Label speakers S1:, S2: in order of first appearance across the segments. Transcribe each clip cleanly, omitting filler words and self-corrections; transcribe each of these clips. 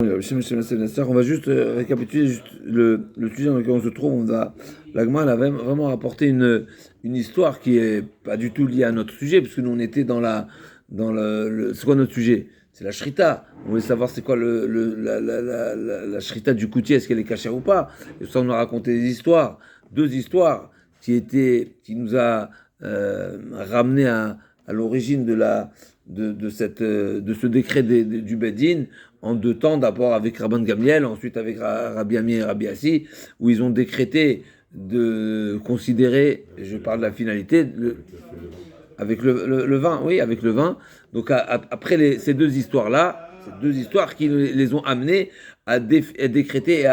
S1: On va juste récapituler juste le sujet dans lequel on se trouve. La Gemara elle a vraiment rapporté une histoire qui est pas du tout liée à notre sujet, parce que nous on était c'est quoi notre sujet? C'est la shrita. On voulait savoir c'est quoi la shrita du koutier, est-ce qu'elle est cachère ou pas? Et ça on a raconté deux histoires qui nous a ramené à l'origine de ce décret du Bedin en deux temps, d'abord avec Rabban Gamliel, ensuite avec Rabbi Ami et Rabbi Assi, où ils ont décrété de considérer, je parle de la finalité, avec le vin, oui, avec le vin. Donc après ces deux histoires-là, ces deux histoires qui les ont amenés à décréter et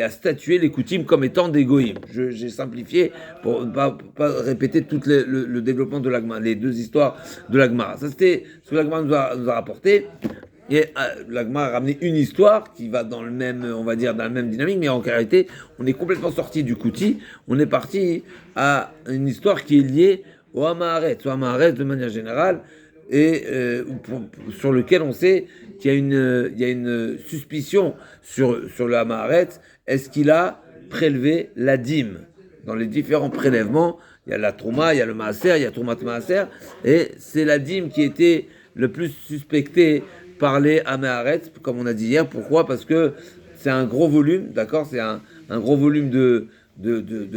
S1: à statuer les coutumes comme étant des goïms. J'ai simplifié pour ne pas répéter tout le développement de l'Agma, les deux histoires de l'Agma. Ça, c'était ce que l'Agma nous a rapporté. Et l'Agma a ramené une histoire qui va dans le même, on va dire, dans la même dynamique, mais en réalité, on est complètement sorti du Kouti. On est parti à une histoire qui est liée au Hamaharet de manière générale, et sur lequel on sait qu'il y a une suspicion sur le Hamaharet. Est-ce qu'il a prélevé la dîme? Dans les différents prélèvements, il y a la Trouma, il y a le Maaser, il y a Troumat Maaser, et c'est la dîme qui était le plus suspectée par les Hamaharet, comme on a dit hier. Pourquoi? Parce que c'est un gros volume, d'accord? C'est un gros volume de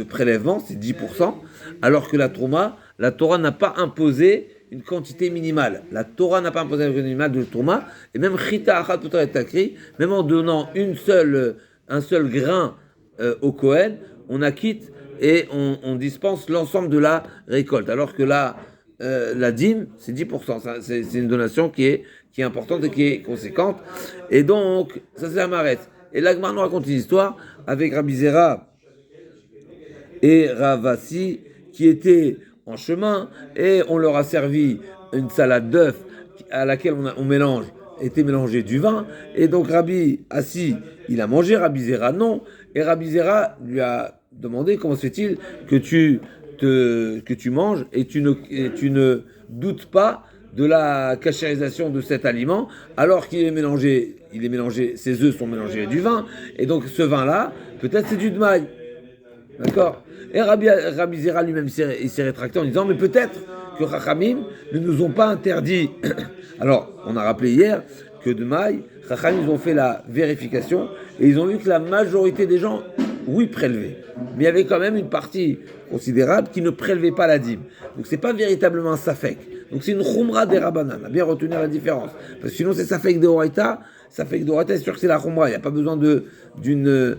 S1: prélèvement, c'est 10%, alors que la Torah n'a pas imposé une quantité minimale. La Torah n'a pas imposé une quantité minimale de Trouma, et même Chita Achat Poter et Takri, même en donnant un seul grain au Kohen, on acquitte et on dispense l'ensemble de la récolte. Alors que la dîme, c'est 10%. C'est une donation qui est importante et qui est conséquente. Et donc, ça c'est la marette. Et là, nous raconte une histoire avec Rabbi Zera et Ravasi qui étaient en chemin, et on leur a servi une salade d'œufs à laquelle on était mélangé du vin. Et donc Rabbi Assi, il a mangé, Rabbi Zera non. Et Rabbi Zera lui a demandé comment se fait-il que tu manges et tu ne doutes pas de la cachérisation de cet aliment, alors qu'il est mélangé, ses œufs sont mélangés avec du vin, et donc ce vin-là, peut-être c'est du dmaï. D'accord? Et Rabbi Zera lui-même il s'est rétracté en disant, mais peut-être que Chachamim ne nous ont pas interdit. Alors, on a rappelé hier que de maï, Chachamim, ils ont fait la vérification et ils ont vu que la majorité des gens, oui, prélevaient. Mais il y avait quand même une partie considérable qui ne prélevait pas la dîme. Donc, c'est pas véritablement un safek. Donc, c'est une khumra des rabbanan. À bien retenir la différence. Parce que sinon, c'est safek de oraita. Safek de oraita, c'est sûr que c'est la khumra. Il n'y a pas besoin d'une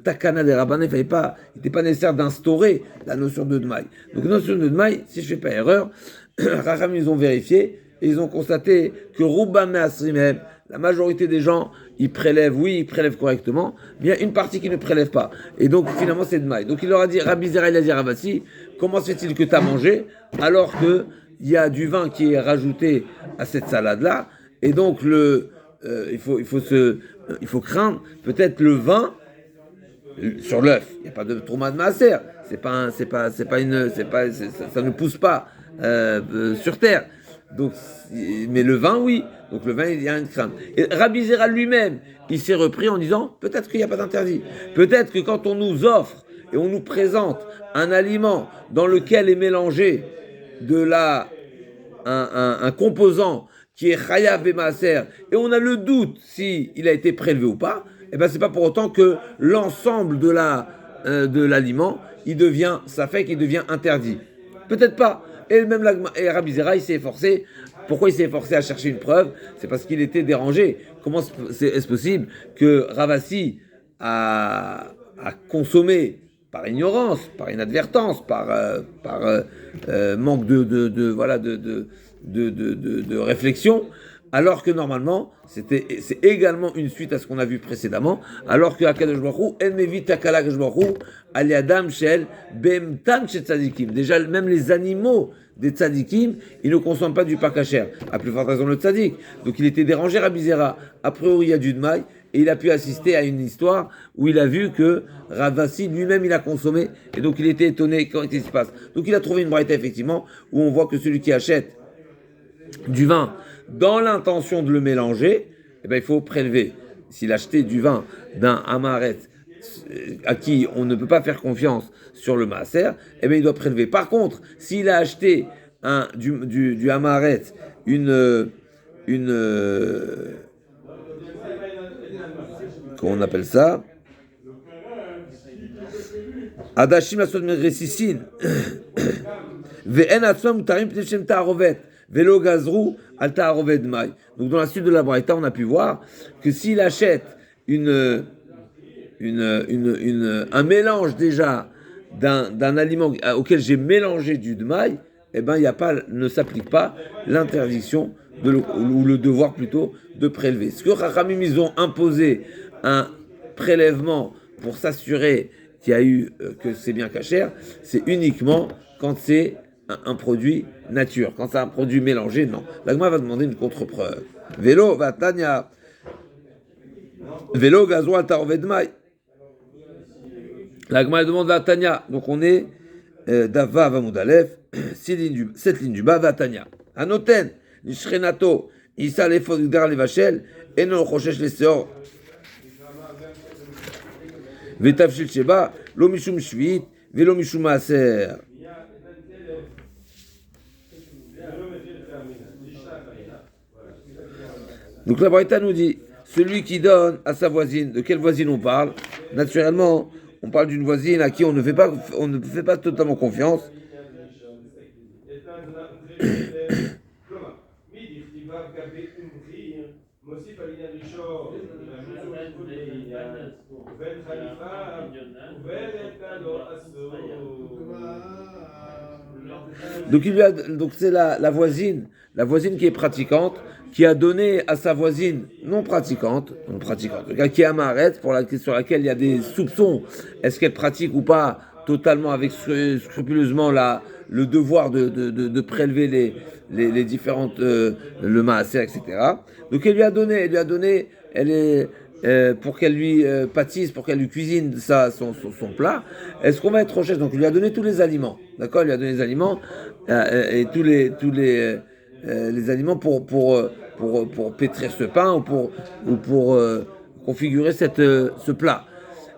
S1: takana des rabbanan. Il n'était pas nécessaire d'instaurer la notion de dmaï. Donc, la notion de dmaï, si je ne fais pas erreur, Racham, ils ont vérifié et ils ont constaté que Roubam Asrimem, la majorité des gens, ils prélèvent correctement, mais il y a une partie qui ne prélève pas. Et donc, finalement, c'est dmaï. Donc, il leur a dit, Rabbi Zera, il a dit Ravasi, comment se fait-il que tu as mangé alors qu'il y a du vin qui est rajouté à cette salade-là? Et donc, il faut craindre peut-être le vin sur l'œuf. Il n'y a pas de trauma de maaser. Ça ne pousse pas sur terre. Donc, mais le vin, oui. Donc le vin, il y a une crainte. Et Rabbi Zera lui-même, il s'est repris en disant, peut-être qu'il n'y a pas d'interdit. Peut-être que quand on nous offre et on nous présente un aliment dans lequel est mélangé un composant qui est chayav et maaser, et on a le doute s'il a été prélevé ou pas, et ben c'est pas pour autant que l'ensemble de l'aliment, il devient, ça fait qu'il devient interdit. Peut-être pas. Et même et Rabbi Zera, il s'est efforcé. Pourquoi il s'est efforcé à chercher une preuve? C'est parce qu'il était dérangé. Comment est-ce possible que Ravasi a consommé par ignorance, par inadvertance, par manque de réflexion, alors que normalement, c'est également une suite à ce qu'on a vu précédemment, alors que Akadosh Baruch Hu, El Mevit Takala Akadosh Baruch Hu, Aliadam Shel Behemtan Shel Tzadikim. Déjà, même les animaux des tzadikim, ils ne consomment pas du pas kasher. À plus forte raison le tzadik. Donc il était dérangé, Rabbi Zera. A priori, il y a du dmaï, et il a pu assister à une histoire où il a vu que Ravasi lui-même il a consommé, et donc il était étonné quand il se passe. Donc il a trouvé une braïta effectivement où on voit que celui qui achète du vin dans l'intention de le mélanger, eh ben, il faut prélever. s'il achetait du vin d'un Amaret à qui on ne peut pas faire confiance sur le maaser, eh bien il doit prélever. Par contre, s'il a acheté du Amaret, une comment on appelle ça, Adashim la sod megresisin, ve'en atzmam mutarim pnei shem ta'arovet, ve'lo gazru al ta'arovet mai. Donc dans la suite de la Braïta, on a pu voir que s'il achète un mélange déjà d'un aliment auquel j'ai mélangé du dmaï, eh ben, ne s'applique pas l'interdiction ou le devoir plutôt de prélever. Ce que Chachamim, ils ont imposé un prélèvement pour s'assurer qu'il y a eu, que c'est bien cachère, c'est uniquement quand c'est un produit nature. Quand c'est un produit mélangé, non. L'agma va demander une contre-preuve. Vélo, va tanya. Vélo, gazoil, tarovedmaï. L'agma demande va tanya. Donc on est Dava Vamoudalef, 7 lignes du bas, va tanya. Anoten, Nishrenato, Issa lefot gdar levachel, eno choshesh leseor. Vetavshil sheba, lo mishum shvit, velo mishum maaser. Donc la Braïta nous dit, celui qui donne à sa voisine, de quelle voisine on parle? Naturellement, on parle d'une voisine à qui on ne fait pas totalement confiance. Donc c'est la voisine qui est pratiquante, qui a donné à sa voisine non pratiquante, qui est amaret, sur laquelle il y a des soupçons, est-ce qu'elle pratique ou pas totalement avec scrupuleusement le devoir de prélever les différentes, le maaser, etc. Donc elle lui a donné, pour qu'elle lui pâtisse, pour qu'elle lui cuisine son plat. Est-ce qu'on va être recherche? Donc il lui a donné tous les aliments, d'accord? Il lui a donné les aliments et tous les aliments pour pétrir ce pain ou pour configurer ce plat.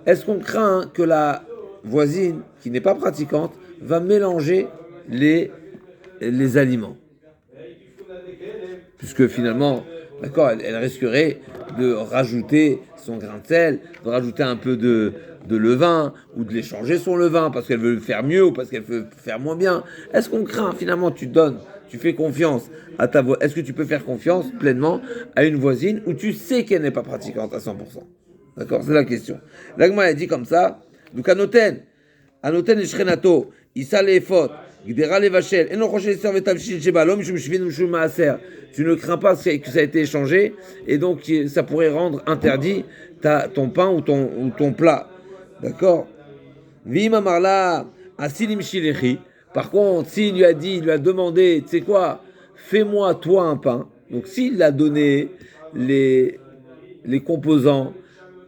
S1: Est-ce qu'on craint que la voisine qui n'est pas pratiquante va mélanger les aliments? Puisque finalement, d'accord, elle risquerait de rajouter son grain de sel, de rajouter un peu de levain, ou de l'échanger son levain, parce qu'elle veut le faire mieux, ou parce qu'elle veut faire moins bien. Est-ce qu'on craint, finalement, tu fais confiance à ta voisine? Est-ce que tu peux faire confiance pleinement à une voisine où tu sais qu'elle n'est pas pratiquante à 100%? D'accord, c'est la question. L'agma a dit comme ça, donc Anoten et Shrenato, Issa Lefot, Gdera Levachel, et non Rocher Serve Tavshil Sheba, l'homme Shumshvin Maaser. Tu ne crains pas que ça a été échangé, et donc ça pourrait rendre interdit ton pain ou ton plat. D'accord? Vima Marla, Asilim Shilechi. Par contre, s'il lui a demandé, tu sais quoi, fais-moi toi un pain. Donc s'il a donné les composants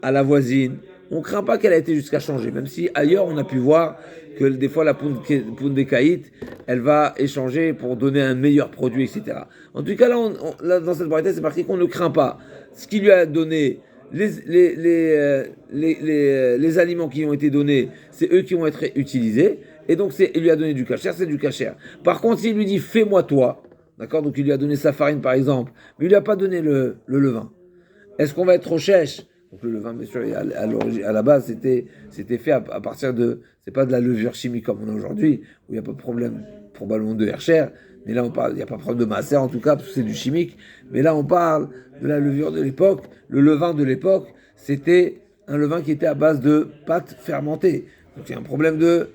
S1: à la voisine, on ne craint pas qu'elle a été jusqu'à changer, même si ailleurs on a pu voir que des fois la poudre des caïtes, elle va échanger pour donner un meilleur produit, etc. En tout cas, là dans cette variété, c'est marqué qu'on ne craint pas. Ce qui lui a donné, les aliments qui ont été donnés, c'est eux qui vont être utilisés, et donc il lui a donné du kasher, c'est du kasher. Par contre, s'il lui dit fais-moi toi, d'accord, donc il lui a donné sa farine par exemple, mais il lui a pas donné le levain. Est-ce qu'on va être au chèche? Donc le levain, bien sûr, à la base, c'était fait à partir de, c'est pas de la levure chimique comme on a aujourd'hui, où il n'y a pas de problème probablement de Hercher, mais là on parle, il n'y a pas de problème de maaser en tout cas, parce que c'est du chimique, mais là on parle de la levure de l'époque. Le levain de l'époque, c'était un levain qui était à base de pâte fermentée. Donc il y a un problème de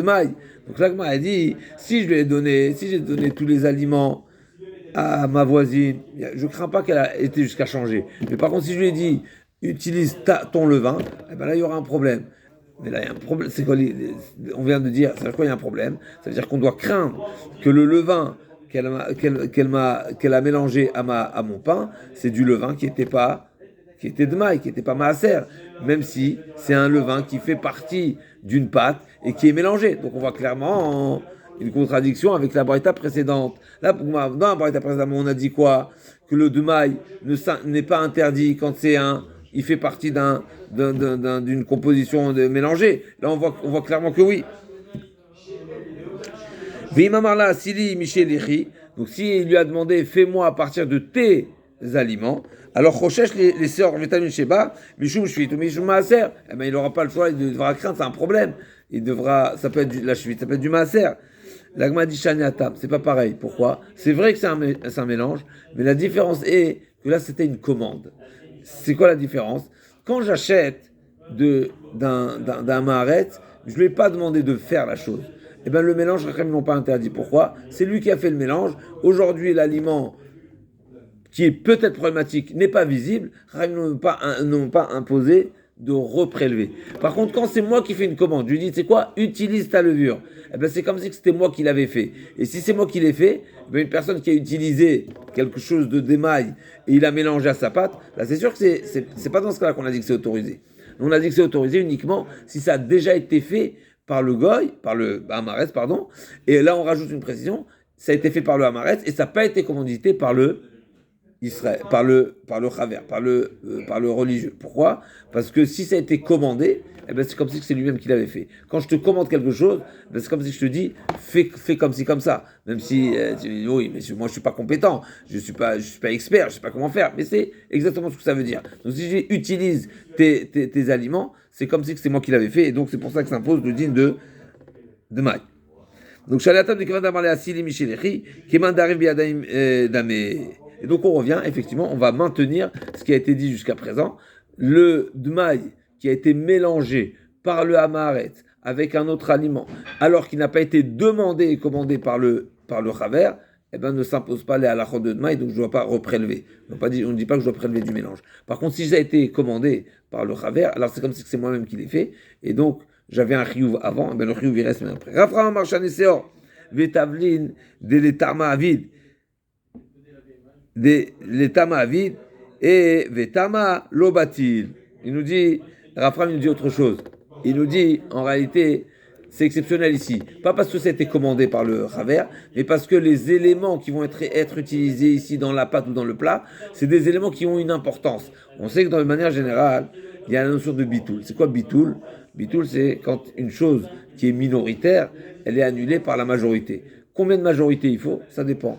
S1: maille. Donc l'agma a dit, si j'ai donné tous les aliments à ma voisine, je ne crains pas qu'elle ait été jusqu'à changer. Mais par contre, si je lui ai dit, utilise ton levain, eh ben là, il y aura un problème. Mais là, il y a un problème. C'est quoi, on vient de dire, ça veut dire quoi, il y a un problème? Ça veut dire qu'on doit craindre que le levain qu'elle a mélangé à mon pain, c'est du levain qui était de maille, qui n'était pas maaser, même si c'est un levain qui fait partie d'une pâte et qui est mélangé. Donc on voit clairement une contradiction avec la braïta précédente. Là, dans la braïta précédente, on a dit quoi? Que le demaï n'est pas interdit quand il fait partie d'une composition mélangée. Là, on voit clairement que oui. Vimamarla Sili Michelichi, donc s'il lui a demandé fais-moi à partir de tes aliments, alors Rochesh les sœurs Vitamin Sheba, Mishum Shvit ou Mishum Maaser, eh ben il n'aura pas le choix, il devra craindre, c'est un problème. Ça peut être la Shvit, ça peut être du Maaser. L'agma dit Shaniatam, c'est pas pareil. Pourquoi? C'est vrai que c'est un mélange, mais la différence est que là c'était une commande. C'est quoi la différence? Quand j'achète d'un Maharet, je ne lui ai pas demandé de faire la chose. Eh bien, le mélange, ils n'ont pas interdit. Pourquoi? C'est lui qui a fait le mélange. Aujourd'hui, l'aliment qui est peut-être problématique n'est pas visible. Ils n'ont pas imposé de reprélever. Par contre, quand c'est moi qui fais une commande, je lui dis, c'est quoi? Utilise ta levure. Eh bien, c'est comme si c'était moi qui l'avais fait. Et si c'est moi qui l'ai fait, eh une personne qui a utilisé quelque chose de d'émail et il a mélangé à sa pâte, là, c'est sûr que c'est pas dans ce cas-là qu'on a dit que c'est autorisé. On a dit que c'est autorisé uniquement si ça a déjà été fait par le goy, par le Hamaretz, pardon. Et là, on rajoute une précision, ça a été fait par le Hamaretz et ça n'a pas été commandité par le Israël, par le Chaver, par le religieux. Pourquoi? Parce que si ça a été commandé, eh ben c'est comme si c'est lui-même qui l'avait fait. Quand je te commande quelque chose, ben c'est comme si je te dis fais comme ci comme ça. Même si tu dis oui, mais moi je suis pas compétent, je suis pas expert, je sais pas comment faire. Mais c'est exactement ce que ça veut dire. Donc si je dis utilise tes aliments, c'est comme si c'est moi qui l'avais fait, et donc c'est pour ça que ça impose le din de maï. Donc Shalatam de Kivan Damarle Asili Michelechi, Kiman Darim Biadaim Damé. Et donc on revient, effectivement, on va maintenir ce qui a été dit jusqu'à présent. Le dmaï qui a été mélangé par le hamaret avec un autre aliment, alors qu'il n'a pas été demandé et commandé par le chaver, eh ben, ne s'impose pas les halachot de dmaï, donc je ne dois pas reprélever. On ne dit pas que je dois prélever du mélange. Par contre, si ça a été commandé par le chaver, alors c'est comme si c'est moi-même qui l'ai fait, et donc j'avais un chiyuv avant, eh ben, le chiyuv il reste même après. Rafra Marchan Eseor, Vetavlin, Deletama Avid, Letama Avid, et Vetama Lobatil. Il nous dit, Rafram nous dit autre chose. Il nous dit, en réalité, c'est exceptionnel ici. Pas parce que ça a été commandé par le Chaver, mais parce que les éléments qui vont être utilisés ici dans la pâte ou dans le plat, c'est des éléments qui ont une importance. On sait que dans une manière générale, il y a la notion de bitoul. C'est quoi bitoul? Bitoul, c'est quand une chose qui est minoritaire, elle est annulée par la majorité. Combien de majorité il faut? Ça dépend.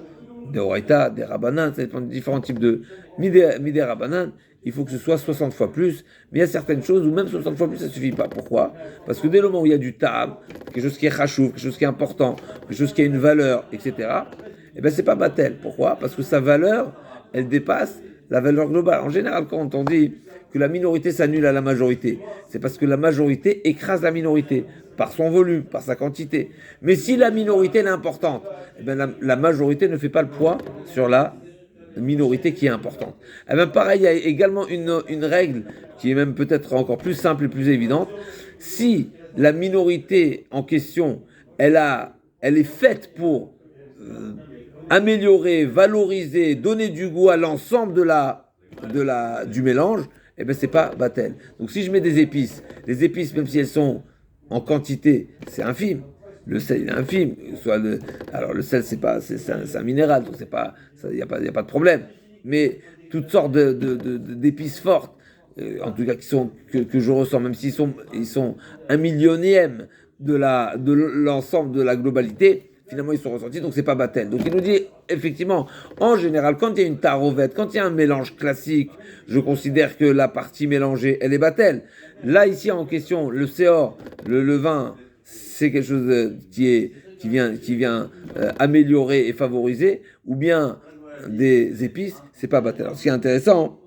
S1: Des Oraita, des Rabbanan, ça dépend de différents types de Midé Rabbanan. Il faut que ce soit 60 fois plus, mais il y a certaines choses où même 60 fois plus, ça ne suffit pas. Pourquoi? Parce que dès le moment où il y a du ta'am, quelque chose qui est chachouv, quelque chose qui est important, quelque chose qui a une valeur, etc., eh ben c'est pas batel. Pourquoi? Parce que sa valeur, elle dépasse la valeur globale. En général, quand on dit que la minorité s'annule à la majorité, c'est parce que la majorité écrase la minorité par son volume, par sa quantité. Mais si la minorité est importante, eh ben la majorité ne fait pas le poids sur la minorité qui est importante. Et bien pareil, il y a également une règle qui est même peut-être encore plus simple et plus évidente. Si la minorité en question, elle est faite pour améliorer, valoriser, donner du goût à l'ensemble du mélange, eh ben c'est pas batel. Donc si je mets des épices, les épices, même si elles sont en quantité, c'est infime. Le sel, il est infime. Alors le sel, c'est un minéral, donc il n'y a pas de problème. Mais toutes sortes d'épices fortes, en tout cas que je ressens, même s'ils sont un millionième de l'ensemble de la globalité, finalement ils sont ressentis, donc c'est pas batel. Donc il nous dit, effectivement, en général, quand il y a une tarovette, quand il y a un mélange classique, je considère que la partie mélangée, elle est batel. Là, ici, en question, le séor, le levain, c'est quelque chose qui vient améliorer et favoriser, ou bien des épices, c'est pas batel. Alors, ce qui est intéressant,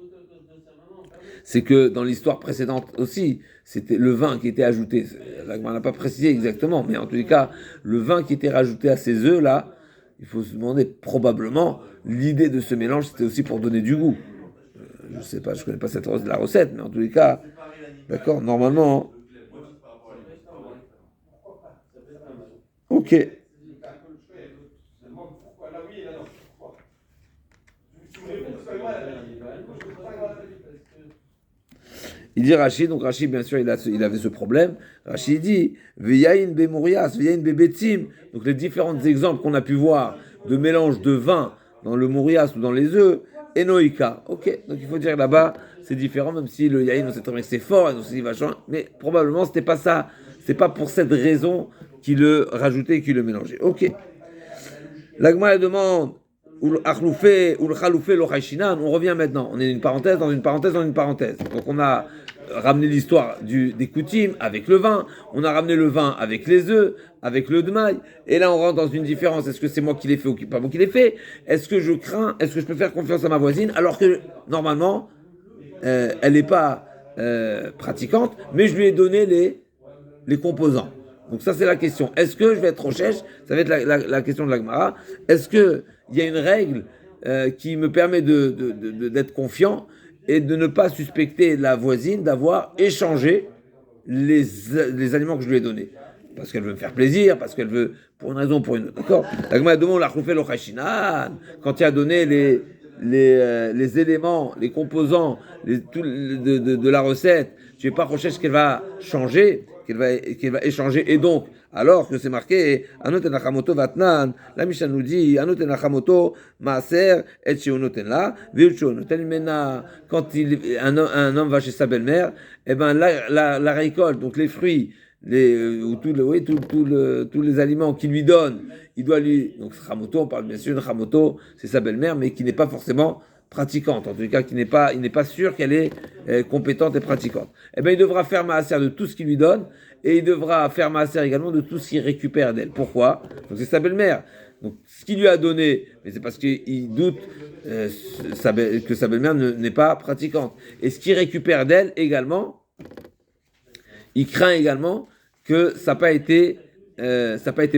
S1: c'est que dans l'histoire précédente aussi, c'était le vin qui était ajouté. On n'a pas précisé exactement, mais en tous les cas, le vin qui était rajouté à ces œufs-là, il faut se demander probablement, l'idée de ce mélange, c'était aussi pour donner du goût. Je ne sais pas, je ne connais pas la recette, mais en tous les cas, d'accord, normalement. Ok. Il dit Rachid, donc Rachid, bien sûr, il avait ce problème. Rachid dit Veyain bemourias, veyain bebetzim. Donc les différents exemples qu'on a pu voir de mélange de vin dans le mourias ou dans les œufs, enoïka. Ok, donc il faut dire là-bas, c'est différent, même si le yain, on sait très bien que c'est fort, et on s'est dit vachement, mais probablement c'était pas ça, c'est pas pour cette raison qu'il le rajoutait et qu'il le mélangeait. Ok. L'agma demande. On revient maintenant. On est une parenthèse dans une parenthèse dans une parenthèse. Donc on a ramené l'histoire des coutumes avec le vin. On a ramené le vin avec les œufs, avec le demaï. Et là on rentre dans une différence. Est-ce que c'est moi qui l'ai fait ou pas moi qui l'ai fait? Est-ce que je crains? Est-ce que je peux faire confiance à ma voisine alors que normalement elle n'est pas pratiquante, mais je lui ai donné les composants. Donc ça c'est la question. Est-ce que je vais être rochèche? Ça va être la question de la Gemara. Est-ce qu'il y a une règle qui me permet d'être confiant et de ne pas suspecter la voisine d'avoir échangé les aliments que je lui ai donnés? Parce qu'elle veut me faire plaisir, parce qu'elle veut, pour une raison ou pour une autre. D'accord? La Gemara demande la khoufé lo khashinan, quand il a donné les éléments, les composants de la recette, tu n'es pas recherche qu'elle va changer, qu'elle va échanger, et donc, alors que c'est marqué, Anot enachamoto vatnan, la Mishnah nous dit, Anot enachamoto maaser et shionotenla, veut shionotenmena, quand un homme va chez sa belle-mère, eh ben, la récolte, donc les fruits, tous les aliments qu'il lui donne, il doit lui. Donc, Chamoto, on parle bien sûr de Chamoto, c'est sa belle-mère, mais qui n'est pas forcément pratiquante. En tout cas, il n'est pas sûr qu'elle est compétente et pratiquante. Eh bien, il devra faire maaser de tout ce qu'il lui donne, et il devra faire maaser également de tout ce qu'il récupère d'elle. Pourquoi? Donc, c'est sa belle-mère. Donc, ce qu'il lui a donné, mais c'est parce qu'il doute que sa belle-mère n'est pas pratiquante. Et ce qu'il récupère d'elle également, il craint également que ça n'a pas été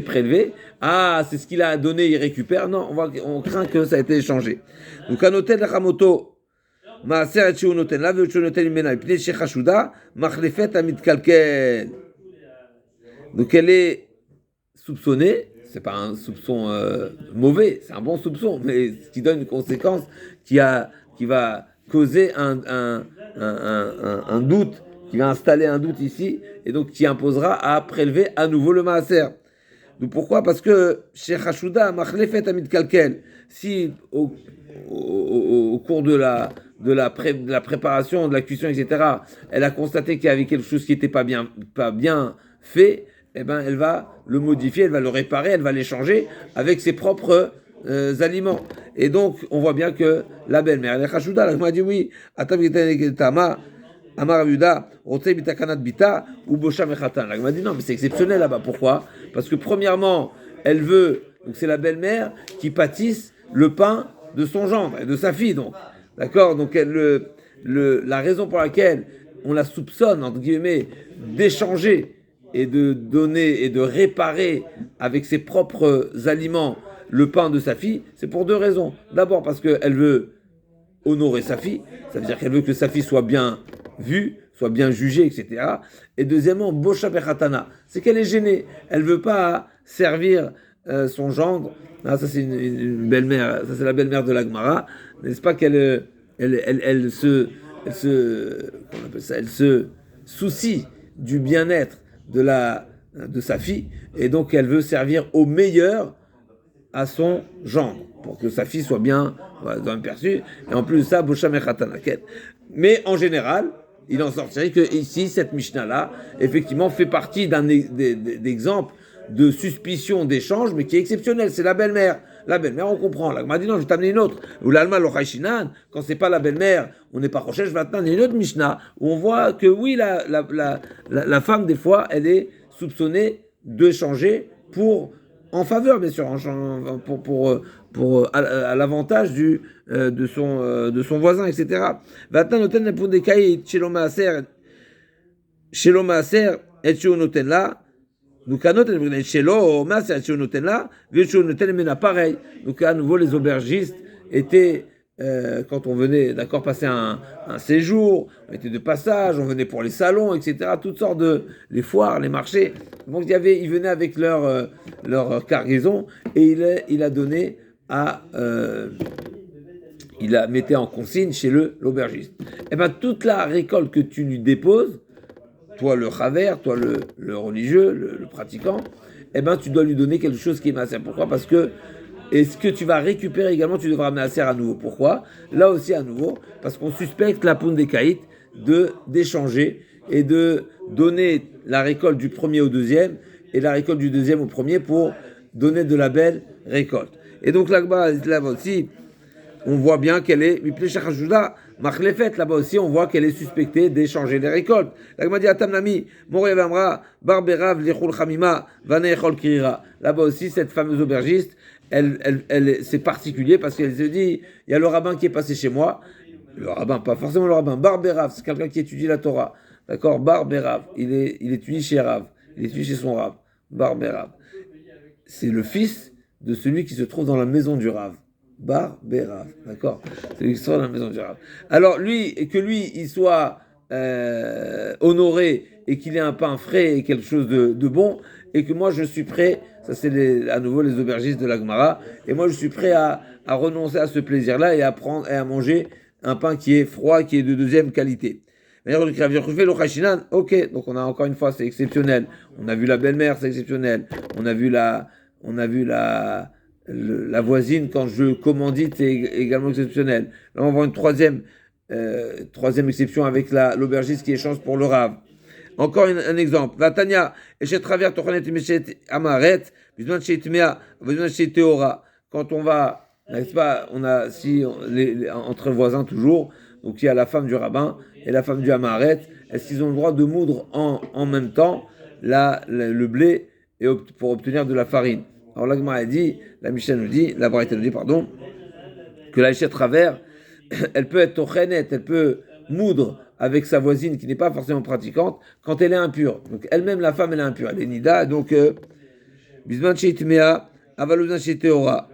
S1: prélevé. Ah, c'est ce qu'il a donné, il récupère. Non, on craint que ça a été échangé. Donc, anotel lachamoto, maaser et shiunoten la ve'uchonoten imena, pnei shechashuda, machlefet amitkalkel. Donc, elle est soupçonnée. C'est pas un soupçon mauvais, c'est un bon soupçon, mais ce qui donne une conséquence qui va causer un doute, qui va installer un doute ici, et donc qui imposera à prélever à nouveau le maaser. Donc pourquoi? Parce que chez Hashouda, Machlefet Amit Kalkel, si au cours de la préparation, de la cuisson, etc., elle a constaté qu'il y avait quelque chose qui n'était pas bien fait, eh ben, elle va le modifier, elle va le réparer, elle va l'échanger avec ses propres aliments. Et donc, on voit bien que la belle-mère, elle est Hashouda, elle m'a dit oui, Amar Yuda, Rotei bitakanat bita, ou Bosha mechatan. Elle m'a dit non, mais c'est exceptionnel là-bas. Pourquoi? Parce que premièrement, elle veut, donc c'est la belle-mère qui pâtisse le pain de son gendre et de sa fille, donc. D'accord? Donc la raison pour laquelle on la soupçonne, entre guillemets, d'échanger et de donner et de réparer avec ses propres aliments le pain de sa fille, c'est pour deux raisons. D'abord parce qu'elle veut honorer sa fille, ça veut dire qu'elle veut que sa fille soit bien vue, soit bien jugée, etc. Et deuxièmement, Bosha Bechatana, c'est qu'elle est gênée, elle veut pas servir son gendre. Ah, ça c'est une belle-mère, ça c'est la belle-mère de la Gemara, n'est-ce pas qu'elle se soucie du bien-être de sa fille, et donc elle veut servir au meilleur à son gendre, pour que sa fille soit bien perçue, et en plus de ça, Bosha Mechatana. Mais en général, il en sortirait que ici, cette Mishnah-là, effectivement, fait partie d'exemple de suspicion d'échange, mais qui est exceptionnel. C'est la belle-mère. La belle-mère, on comprend. Là, on m'a dit non, je vais t'amener une autre. Ou l'alma l'ochaishinan, quand c'est pas la belle-mère, on n'est pas proche, je vais t'amener une autre Mishnah, où on voit que oui, la femme, des fois, elle est soupçonnée d'échanger en faveur, bien sûr, à l'avantage de son voisin, etc. Maintenant, noten pour des cahiers chez l'homme maaser et chez noten là. Donc à noter chez l'homme maaser et chez noten là, chez noten mena pareil. Donc à nouveau, les aubergistes étaient quand on venait, d'accord, passer un séjour, on était de passage, on venait pour les salons, etc., toutes sortes les foires, les marchés. Donc ils venaient avec leur cargaison et il a donné il la mettait en consigne chez l'aubergiste. eh ben, toute la récolte que tu lui déposes, toi le chaver, toi le religieux, le pratiquant, eh ben, tu dois lui donner quelque chose qui est maaser. Pourquoi? Parce que et ce que tu vas récupérer également, tu devras maaser à nouveau. Pourquoi? Là aussi à nouveau, parce qu'on suspecte la poune des caïtes d'échanger et de donner la récolte du premier au deuxième et la récolte du deuxième au premier pour donner de la belle récolte. Et donc là-bas aussi, on voit bien qu'elle est, là-bas aussi, on voit qu'elle est suspectée d'échanger les récoltes. Là-bas dit Atamnami, Barberav, Lichul Chamima, Vanechol Kirira. Là-bas aussi, cette fameuse aubergiste, c'est particulier parce qu'elle se dit, il y a le rabbin qui est passé chez moi, le rabbin, pas forcément le rabbin, Barberav, c'est quelqu'un qui étudie la Torah. D'accord, Barberav, il étudie chez Rav, il étudie chez son Rav, Barberav. C'est le fils de celui qui se trouve dans la maison du Rav. Berav, d'accord. C'est lui qui sera dans la maison du Rav. Alors lui, que lui, il soit honoré et qu'il ait un pain frais et quelque chose de bon, et que moi je suis prêt, ça c'est à nouveau les aubergistes de la Gemara, et moi je suis prêt à renoncer à ce plaisir-là et à prendre et à manger un pain qui est froid, qui est de deuxième qualité. Ok, donc on a encore une fois, c'est exceptionnel. On a vu la belle-mère, c'est exceptionnel. On a vu la voisine quand je commandite, c'est également exceptionnel. Là, on voit une troisième exception avec l'aubergiste qui échange pour le rave. Encore un exemple. La Tanya, quand on va, n'est-ce pas, entre voisins toujours, donc il y a la femme du rabbin et la femme du Amaret, est-ce qu'ils ont le droit de moudre en même temps le blé pour obtenir de la farine? Alors l'Agma a dit, la Mishnah nous dit, la Braïta nous dit, pardon, que la Échet travers, elle peut être tochenet, elle peut moudre avec sa voisine qui n'est pas forcément pratiquante quand elle est impure. Donc elle-même, la femme, elle est impure, elle est nida, donc bisman sheitmea, avaluzan sheiteora.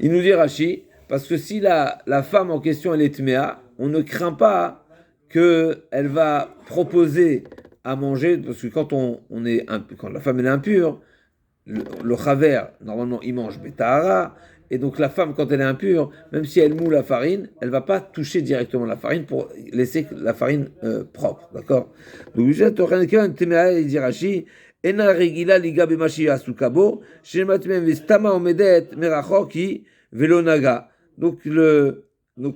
S1: Il nous dit Rashi, parce que si la femme en question elle est tméa, on ne craint pas qu'elle va proposer à manger, parce que quand quand la femme elle est impure, le chaver, normalement il mange betahara, et donc la femme quand elle est impure, même si elle moule la farine, elle va pas toucher directement la farine pour laisser la farine propre, d'accord? Donc il dit Rashi, Ena regila liga bemashi asukabo, shematmem vestama omedet merachoki velonaga. Donc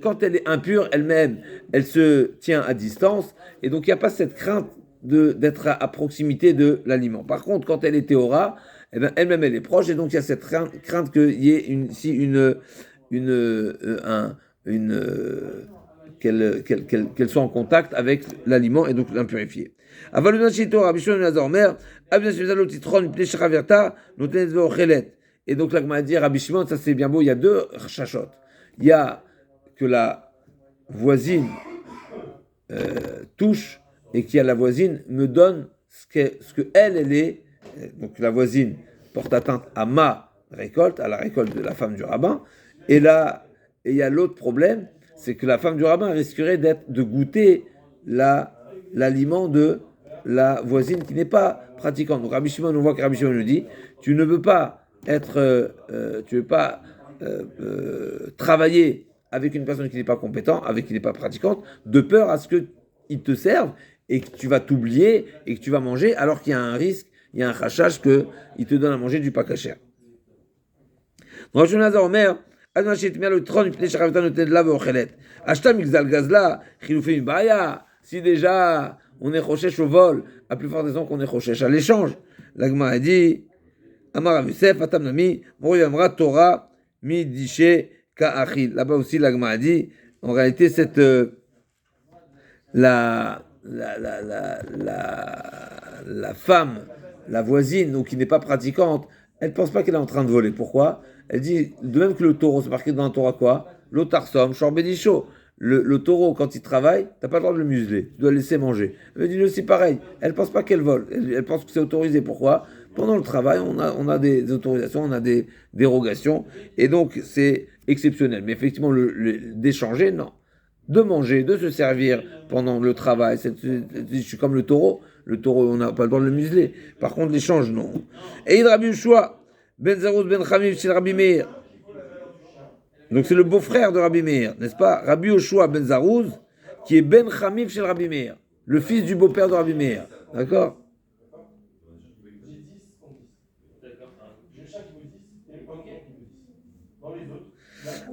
S1: quand elle est impure elle-même, elle se tient à distance, et donc il n'y a pas cette crainte d'être à proximité de l'aliment. Par contre, quand elle est théora, eh ben, elle-même elle est proche, et donc il y a cette crainte qu'il y ait qu'elle soit en contact avec l'aliment et donc l'impurifier. Et donc là, on dit Rabbi Shimon, ça c'est bien beau, il y a deux chachot. Il y a que la voisine touche et qu'il y a la voisine me donne ce que elle est. Donc la voisine porte atteinte à ma récolte, à la récolte de la femme du rabbin. Et là, il y a l'autre problème, c'est que la femme du rabbin risquerait de goûter l'aliment de la voisine qui n'est pas pratiquante. Donc Rabbi Shimon, on voit que Rabbi Shimon nous dit, tu ne veux pas travailler avec une personne qui n'est pas compétente, qui n'est pas pratiquante, de peur à ce qu'il te serve et que tu vas t'oublier et que tu vas manger alors qu'il y a un risque, il y a un rachage qu'il te donne à manger du pas cachère. Si déjà on est rochèche au vol, à plus forte raison qu'on est rochèche à l'échange. L'Agma a dit Amar Yosef, Atam Nami, Mori Amra Torah, Midishe Ka'achil. Là-bas aussi, l'Agma a dit, en réalité, la femme, la voisine, donc qui n'est pas pratiquante, elle ne pense pas qu'elle est en train de voler. Pourquoi? Elle dit, de même que le taureau, c'est marqué dans la Torah quoi? L'otarsom, Shorbedisho. Le taureau, quand il travaille, tu n'as pas le droit de le museler, tu dois le laisser manger. Elle dit aussi pareil, elle ne pense pas qu'elle vole, elle pense que c'est autorisé. Pourquoi? Pendant le travail, on a des autorisations, on a des dérogations, et donc c'est exceptionnel. Mais effectivement, d'échanger, non. De manger, de se servir pendant le travail, je suis comme le taureau Le taureau, on n'a pas le droit de le museler. Par contre, l'échange, non. Et Rabbi Yoshua, Ben Zarouz Ben Chamiv chez Rabbi Meir. Donc c'est le beau-frère de Rabbi Meir, n'est-ce pas? Rabbi Yoshua Ben Zarouz, qui est Ben Chamiv chez Rabbi Meir, le fils du beau-père de Rabbi Meir. D'accord?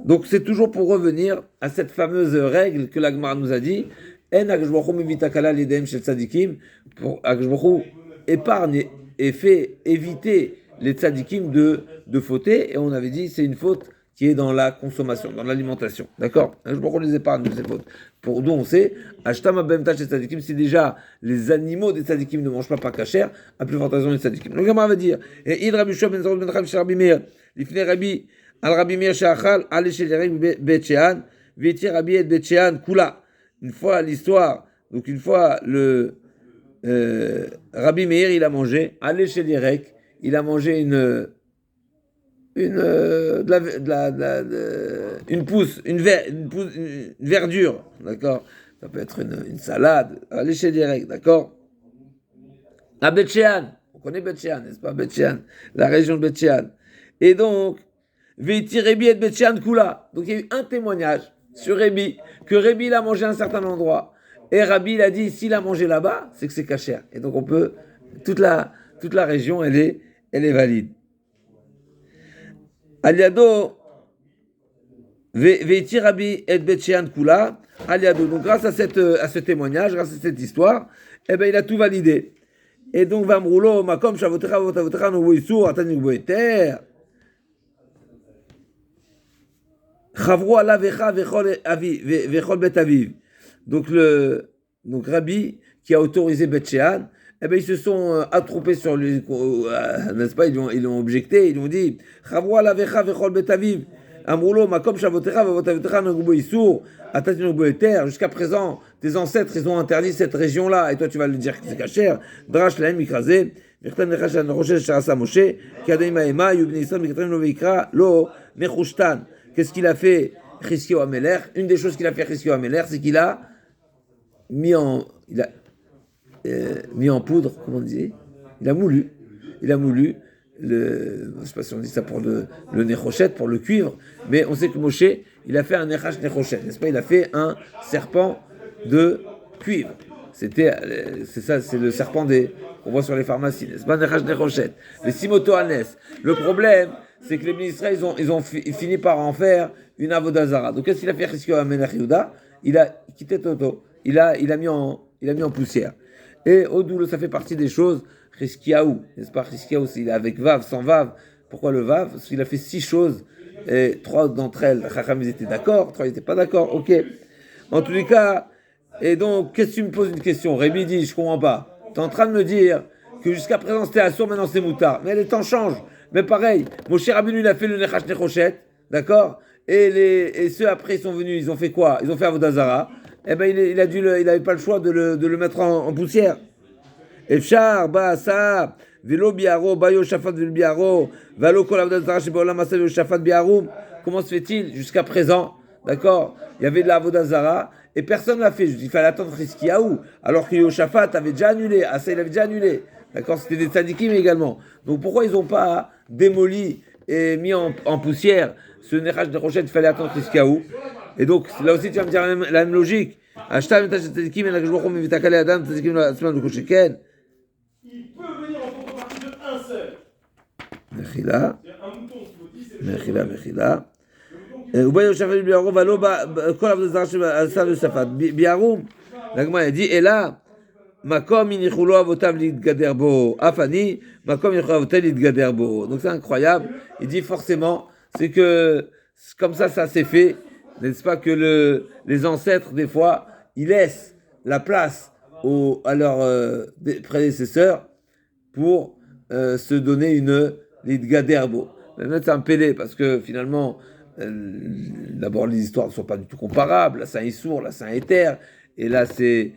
S1: Donc c'est toujours pour revenir à cette fameuse règle que l'Agmara nous a dit, En Akshbachu mivitakala l'idem shel tzadikim, pour Akshbachu épargne et fait éviter les tzadikim de fauter, et on avait dit c'est une faute qui est dans la consommation, dans l'alimentation. D'accord? Akshbachu les épargne de ces fautes. Pour d'où on sait, Ashtam abemta shel tzadikim, si déjà les animaux des tzadikim ne mangent pas kasher, à plus forte raison les tzadikim. Donc l'Agmara va dire, et Id Rabbi Shua ben Zarot ben Cham shel Rabbi Meir, l'ifnei Rabbi al Rabbi Meir she'achal, allez chez les règles Bet Shean, v'etir Rabbi et Bet Shean kula. Une fois l'histoire, donc une fois le Rabbi Meir, il a mangé, allez chez l'Irek, il a mangé une pousse, une verdure, d'accord? Ça peut être une salade, allez chez l'Irek, d'accord? À Bet Shean, on connaît Bet Shean, n'est-ce pas? Bet Shean, la région de Bet Shean. Et donc, Veiti Rebi et Bet Shean Kula. Donc il y a eu un témoignage sur Rebi, que Rebi il a mangé à un certain endroit. Et Rabbi il a dit, s'il a mangé là-bas, c'est que c'est kasher. Et donc on peut, toute la région, elle est valide. Aliado, Veiti Rabbi et Bet Shean Kula. Aliado. Donc grâce à ce témoignage, grâce à cette histoire, eh ben il a tout validé. Et donc Vamroulo, Makom Shavotecha Votavotecha Nouveau Issour, Atani Nouveau Eter. Chavro ala vecha vechol bet aviv. Donc Rabbi qui a autorisé Bet Shean, eh ben ils se sont attroupés sur lui, n'est-ce pas? Ils l'ont objecté, ils lui ont dit Chavro ala vecha vechol bet aviv. Amroulo makom shavotecha vavotavetecha nogbo isur atati nogbo eter. Jusqu'à présent, tes ancêtres ils ont interdit cette région-là, et toi tu vas lui dire que c'est kasher. Drash lahem mikrazé. Virtan nechash an rochesh sharasa Moshe. Kadei ema yubni Israël mikatrim lo veikra lo mechushtan. Qu'est-ce qu'il a fait Chizkiyahu Amelech? Une des choses qu'il a fait Chizkiyahu Amelech, c'est qu'il a mis en poudre, comment on dit? Il a moulu, je ne sais pas si on dit ça pour le nechochet, pour le cuivre, mais on sait que Moshe, il a fait un nechash nechochet, n'est-ce pas? Il a fait un serpent de cuivre. C'est ça, c'est le serpent qu'on voit sur les pharmacies, n'est-ce pas? Nechash nechochet. Les simoto anes. Le problème, c'est que les ministres, ils ont fini par en faire une avodazara. Donc qu'est-ce qu'il a fait Chizkiyahu Amelech Yehuda? Il a quitté Toto. Il a mis en poussière. Et Odoul, ça fait partie des choses Chizkiyahu, n'est-ce pas? Chizkiyahu, il est avec Vav, sans Vav. Pourquoi le Vav? Parce qu'il a fait 6 choses, et 3 d'entre elles, Chacham, ils étaient d'accord, 3 ils n'étaient pas d'accord, ok. En tous les cas, et donc, qu'est-ce que tu me poses une question? Rémi dit, je comprends pas. Tu es en train de me dire que jusqu'à présent c'était assourd, maintenant c'est moutard. Mais les temps changent. Mais pareil, Moshe Rabbeinu, il a fait le Nechash Nechochet, d'accord? Et ceux après, ils sont venus, ils ont fait quoi? Ils ont fait Avodazara. Eh ben, il n'avait pas le choix de le mettre en poussière. Efshar, Baasa, Velo Biaro, Bayo Shafat Velo Biaro, Valo Kol Avodazara, Shebolam Asa Velo Shafat Biaroum. Comment se fait-il jusqu'à présent? D'accord? Il y avait de la Avodazara et personne ne l'a fait. Il fallait attendre Chizkiyahu, alors que Yoshafat avait déjà annulé, Asa il avait déjà annulé. D'accord? C'était des tzadikim également. Donc pourquoi ils n'ont pas démoli et mis en poussière ce Nechash de Rochette? Il fallait attendre Chizkiyahu. Et donc là aussi tu vas me dire la même logique. Ashtam et tzadikim et l'akashbochom et vitakale adam tzadikim la semaine de Kosheken.
S2: Il peut venir en contrepartie de un seul.
S1: Mechila.
S2: C'est un mouton, si vous dites, c'est
S1: Mechila. Ubayo Shafat Biaroum, Valo Kol Avodazara Asa Velo Shafat Biaroum. L'agma a dit, et là, Makom inichulo avotav lidgader bo. Afani, makom inichulo avotav lidgader bo. Donc c'est incroyable. Il dit forcément, c'est que comme ça s'est fait, n'est-ce pas, que les ancêtres, des fois, ils laissent la place à leurs prédécesseurs pour se donner une lidgader bo. Maintenant, c'est un pélé, parce que finalement, d'abord, les histoires ne sont pas du tout comparables. Là, c'est un Issour, là, c'est un Éther. Et là, c'est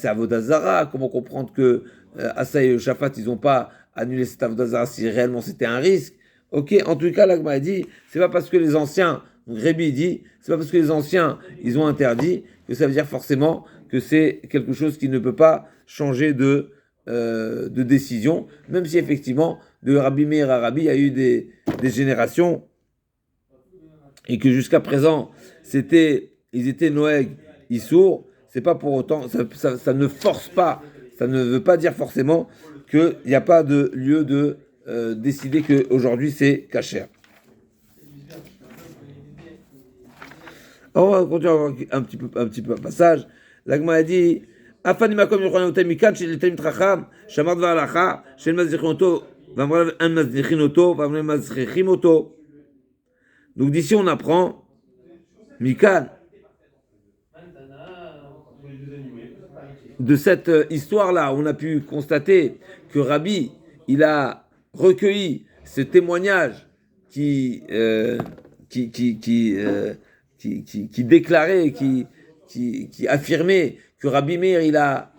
S1: Avodazara. Comment comprendre que Asa et Shafat, ils n'ont pas annulé cette Avodazara si réellement c'était un risque? Ok, en tout cas, l'Agma a dit, c'est pas parce que les anciens, donc Rébi dit, c'est pas parce que les anciens, ils ont interdit, que ça veut dire forcément que c'est quelque chose qui ne peut pas changer de de décision, même si effectivement, de Rabbi Meir à Rabbi, il y a eu des générations, et que jusqu'à présent, ils étaient Noeg, Issour, c'est pas pour autant, ça ne force pas, ça ne veut pas dire forcément qu'il n'y a pas de lieu de décider qu'aujourd'hui c'est kasher. On va continuer à voir un petit peu un passage. L'Agma a dit Afanimakom Yochanan Mikan chez les Talmid Chacham, Shamar Dvar Halacha, chez le Mazichin Oto, Vamrav un Mazichin Oto, Vamrav Mazichin Oto. Donc d'ici on apprend Mikan. De cette histoire-là, on a pu constater que Rabbi, il a recueilli ce témoignage qui déclarait, qui affirmait que Rabbi Meir, il a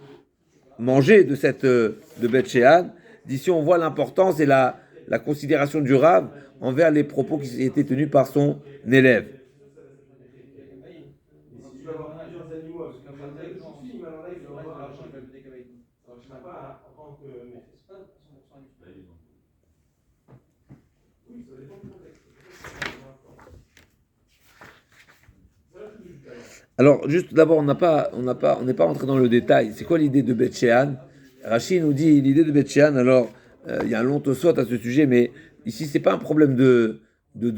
S1: mangé de Beth Shean. D'ici, on voit l'importance et la considération du Rav envers les propos qui étaient tenus par son élève. Alors, juste d'abord, on n'est pas entré dans le détail. C'est quoi l'idée de Beth Shean? Rashi nous dit l'idée de Beth Shean. Alors, il y a un long tosot à ce sujet, mais ici, c'est pas un problème de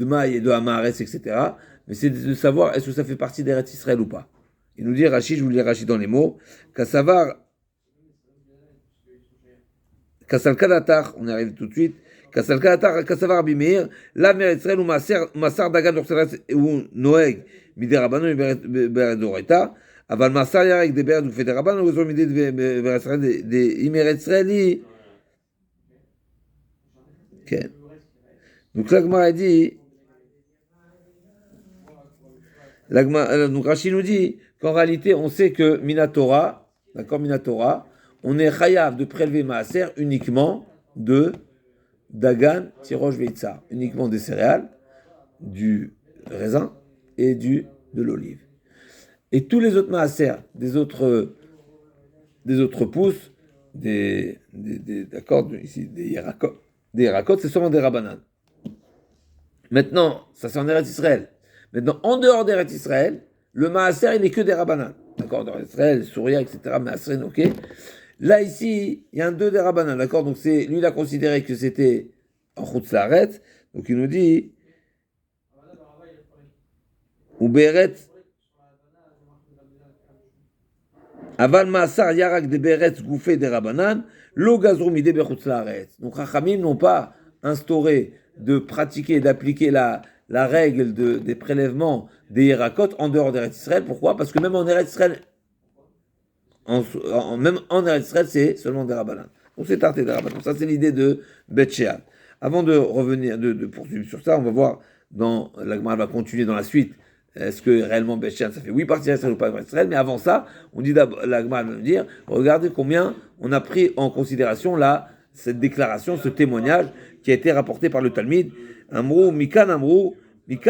S1: maille et de hamares, etc. Mais c'est de savoir est-ce que ça fait partie d'Eretz Israël ou pas. Il nous dit Rashi, je vous lis Rashi dans les mots. Kassavar, Kassal Kadatar, on y arrive tout de suite. Kassal Kadatar, Kassavar Rabbi Meir, la Eretz Israël ou Masar Dagan ou Noeg. Midé Rabbanon Beredoreta, Aval Massar Yarek de Bered ou Fede Rabbanon, ou Midé de Imeret Israeli. Donc l'Agma a dit, donc Rashi nous dit qu'en réalité on sait que Minatora, d'accord, Minatora, on est chayav de prélever Maaser uniquement de Dagan, Tirosh Veitzar, uniquement des céréales, du raisin et de l'olive. Et tous les autres maaser, des autres pousses, d'accord, ici, des Yerakot, c'est seulement des Rabbanan. Maintenant, ça c'est en Eretz Israël. Maintenant, en dehors d'Eretz Israël, le maaser, il n'est que des Rabbanan. D'accord, dans Israël, Souria, etc., maaser, ok. Là, ici, il y a un deux des Rabbanan, d'accord, donc lui, il a considéré que c'était en Chutz Laaretz, donc il nous dit ou Beret Aval Maasar Yarak de Beret Gouffé de Rabanan, Lo Gazrou Midé Bechutz Laaretz. Donc Chachamim n'ont pas instauré de pratiquer, d'appliquer la règle des prélèvements des Yerakot en dehors d'Eretz Israël. Pourquoi? Parce que même en Eretz Israël, c'est seulement des Rabanan. Donc c'est tarté des Rabanan. Ça c'est l'idée de Beth Shean. Avant de revenir, de poursuivre sur ça, on va voir la Gemara va continuer dans la suite. Est-ce que réellement Beth Shean, ça fait oui partie d'Israël ou pas d'Israël? Mais avant ça, on dit d'abord, la Gemara va nous dire, regardez combien on a pris en considération cette déclaration, ce témoignage qui a été rapporté par le Talmid. Amrou, Mikan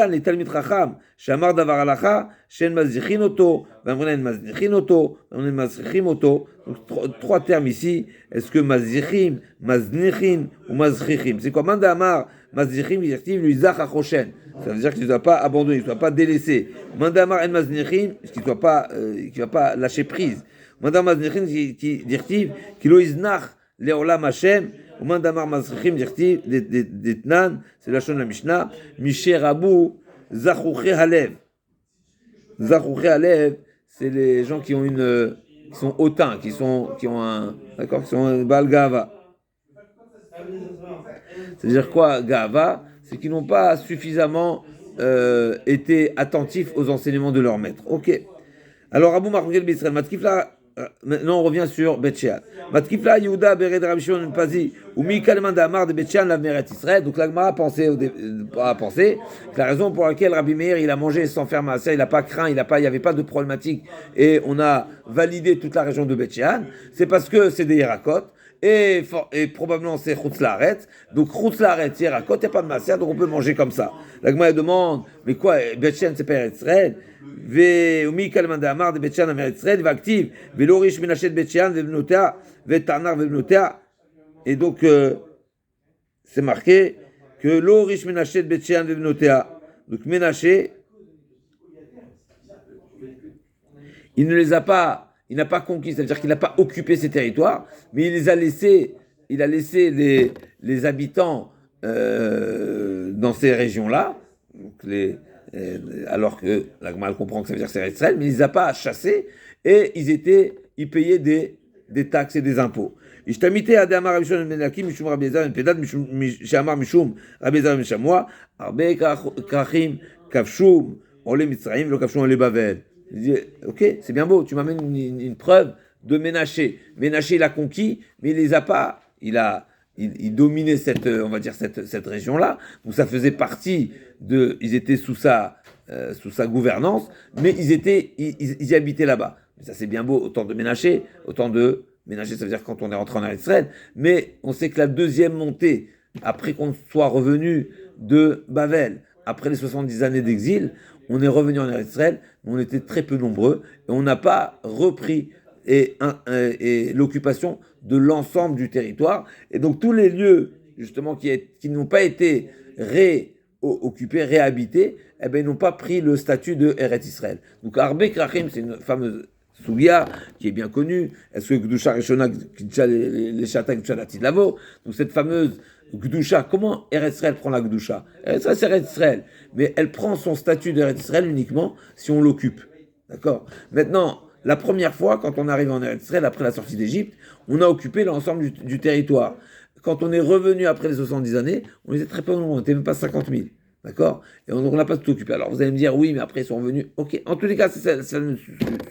S1: les Talmid Chacham, Shamar Davar Halacha, Shen Mazichin Oto, Vamrenen Mazichin Oto, Vamrenen Mazichin Oto. Donc trois termes ici. Est-ce que Mazichim, Maznichin ou Mazchichim? C'est quoi? Manda Amar, Mazichim, il lui Zach Achoshen. Ça veut dire qu'il ne doit pas abandonner, qu'il ne soit pas délaissé. Manda Amar en Maznichin, qu'il ne va pas lâcher prise. Manda Amar Maznichin, qui dirtive, qu'il oiznach Leolam Hashem. Mandamar Mazrichim dirti d'Etnan, c'est la chaîne de la Mishnah, Miché Rabou, Zachouché Halev. Zachouché Halev, c'est les gens qui sont hautains, qui ont un Baal Gava. C'est-à-dire quoi, Gava? C'est qu'ils n'ont pas suffisamment été attentifs aux enseignements de leur maître. Ok. Alors, Abou Margel Bisrael, Matkifla. Maintenant, on revient sur Beth Shean. Matkifla Yehuda Bered Rabbi Shimon Pazi ou Mikalman Damar de Beth Shean la Meret Israël. Donc la Gemara a pensé que la raison pour laquelle Rabbi Meir il a mangé sans faire maaser, il n'a pas craint, il n'y avait pas de problématique et on a validé toute la région de Beth Shean, c'est parce que c'est des Yerakot et probablement c'est Chutz Laaretz. Donc Chutz Laaretz, Yerakot, il n'y a pas de maaser, donc on peut manger comme ça. La Gemara demande, mais quoi, Beth Shean c'est pas Eretz Israël? ומי כלמן דאמר דבית שאן אמר ישראל, והכתיב, ולא ריש מנשת בית שאן ובנותיה, Vetanar Venotea. Et donc, c'est marqué que l'Orish Menaché de Betchean Venotea. Donc, Menaché, il ne les a pas, il n'a pas conquis, c'est-à-dire qu'il n'a pas occupé ces territoires, mais il les a laissés, il a laissé les habitants dans ces régions-là, donc alors que la Gemara comprend que ça veut dire que c'est Israël, mais il ne les a pas chassés et ils payaient des taxes et des impôts. השתמיתי עדי אמר רבי שמעון בן אליקים משום רבי אליעזר בן פדת שאמר משום רבי אליעזר בן שמוע הרבה כרכים כבשו עולי מצרים ולא כבשו עולי בבל. Il dit, ok, c'est bien beau, tu m'amènes une preuve de Ménaché. Ménaché, il a conquis, mais il les a pas. Il dominait on va dire cette région-là. Donc ça faisait partie ils étaient sous sa gouvernance, mais ils y habitaient là-bas. Mais ça c'est bien beau, autant de Ménaché, Ménaché, ça veut dire quand on est rentré en Israël. Mais on sait que la deuxième montée, après qu'on soit revenu de Bavel, après les 70 années d'exil, on est revenu en Israël, mais on était très peu nombreux, et on n'a pas repris et l'occupation de l'ensemble du territoire. Et donc tous les lieux, justement, qui n'ont pas été réoccupés, réhabités, eh ben, ils n'ont pas pris le statut de Eretz Israël. Donc Arbe Krachim, c'est une fameuse Sougia, qui est bien connue. Est-ce que Gdusha Rishona, les Chata Gdusha Latid Lavo, donc cette fameuse Gdusha, comment Eretz Israël prend la Gdusha? Eretz Israël, c'est Eretz Israël, mais elle prend son statut d'Eretz Israël uniquement si on l'occupe. D'accord? Maintenant, la première fois, quand on arrive en Eretz Israël, après la sortie d'Égypte, on a occupé l'ensemble du territoire. Quand on est revenu après les 70 années, on était très peu nombreux, on n'était même pas 50 000. D'accord? Et on n'a pas tout occupé. Alors vous allez me dire, oui, mais après ils sont revenus. Ok, en tous les cas, c'est le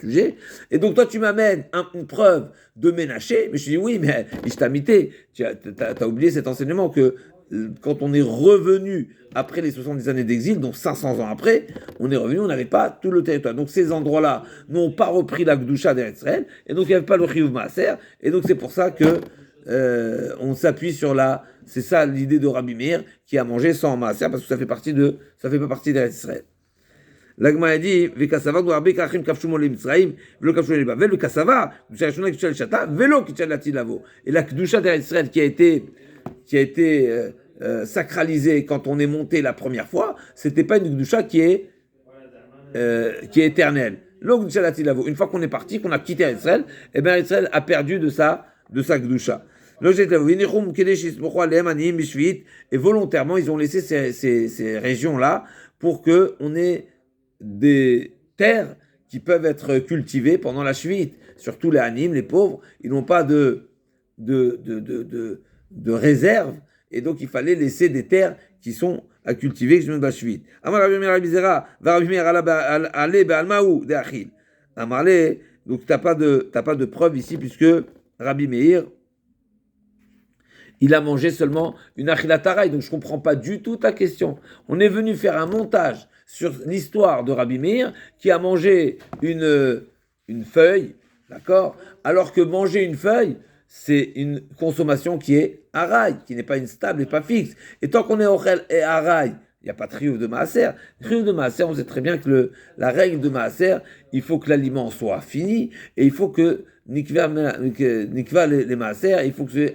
S1: sujet. Et donc toi, tu m'amènes une preuve de Ménaché, mais je dis, oui, mais Ishtamité, tu as oublié cet enseignement que quand on est revenu après les 70 années d'exil, donc 500 ans après, on est revenu, on n'avait pas tout le territoire. Donc ces endroits-là n'ont pas repris la Gdusha d'Eretz Israël, et donc il n'y avait pas le Chiyuv Maaser, et donc c'est pour ça que on s'appuie sur c'est ça l'idée de Rabbi Meir qui a mangé sans maaser parce que ça fait pas partie d'Eretz Israël. L'Agma a dit Vekasava do Rabbi Kachim kafshum le Mitzrayim velo kafshum le Bavel Vekasava Gdusha Rishona Gdusha Shata velo Kitchal Latid Lavo. Et la Gdusha d'Eretz Israël qui a été sacralisée quand on est monté la première fois, c'était pas une Gdusha qui est éternelle. Lo Gdusha Latid Lavo. Une fois qu'on est parti, qu'on a quitté Eretz Israël, et bien Eretz Israël a perdu de sa Gdusha. Et volontairement, ils ont laissé ces régions-là pour qu'on ait des terres qui peuvent être cultivées pendant la Shvit. Surtout les Hanim, les pauvres, ils n'ont pas de réserve, et donc il fallait laisser des terres qui sont à cultiver que la Shvit. Donc t'as pas de preuve ici puisque Rabbi Meir il a mangé seulement une achilataraï, donc je ne comprends pas du tout ta question. On est venu faire un montage sur l'histoire de Rabbi Meir qui a mangé une feuille, d'accord? Alors que manger une feuille, c'est une consommation qui est araï, qui n'est pas une stable et pas fixe. Et tant qu'on est orel et araï, il n'y a pas de triomphe de maaser. Triomphe de maaser, on sait très bien que la règle de maaser, il faut que l'aliment soit fini et il faut que nikva les maaser, il faut que ce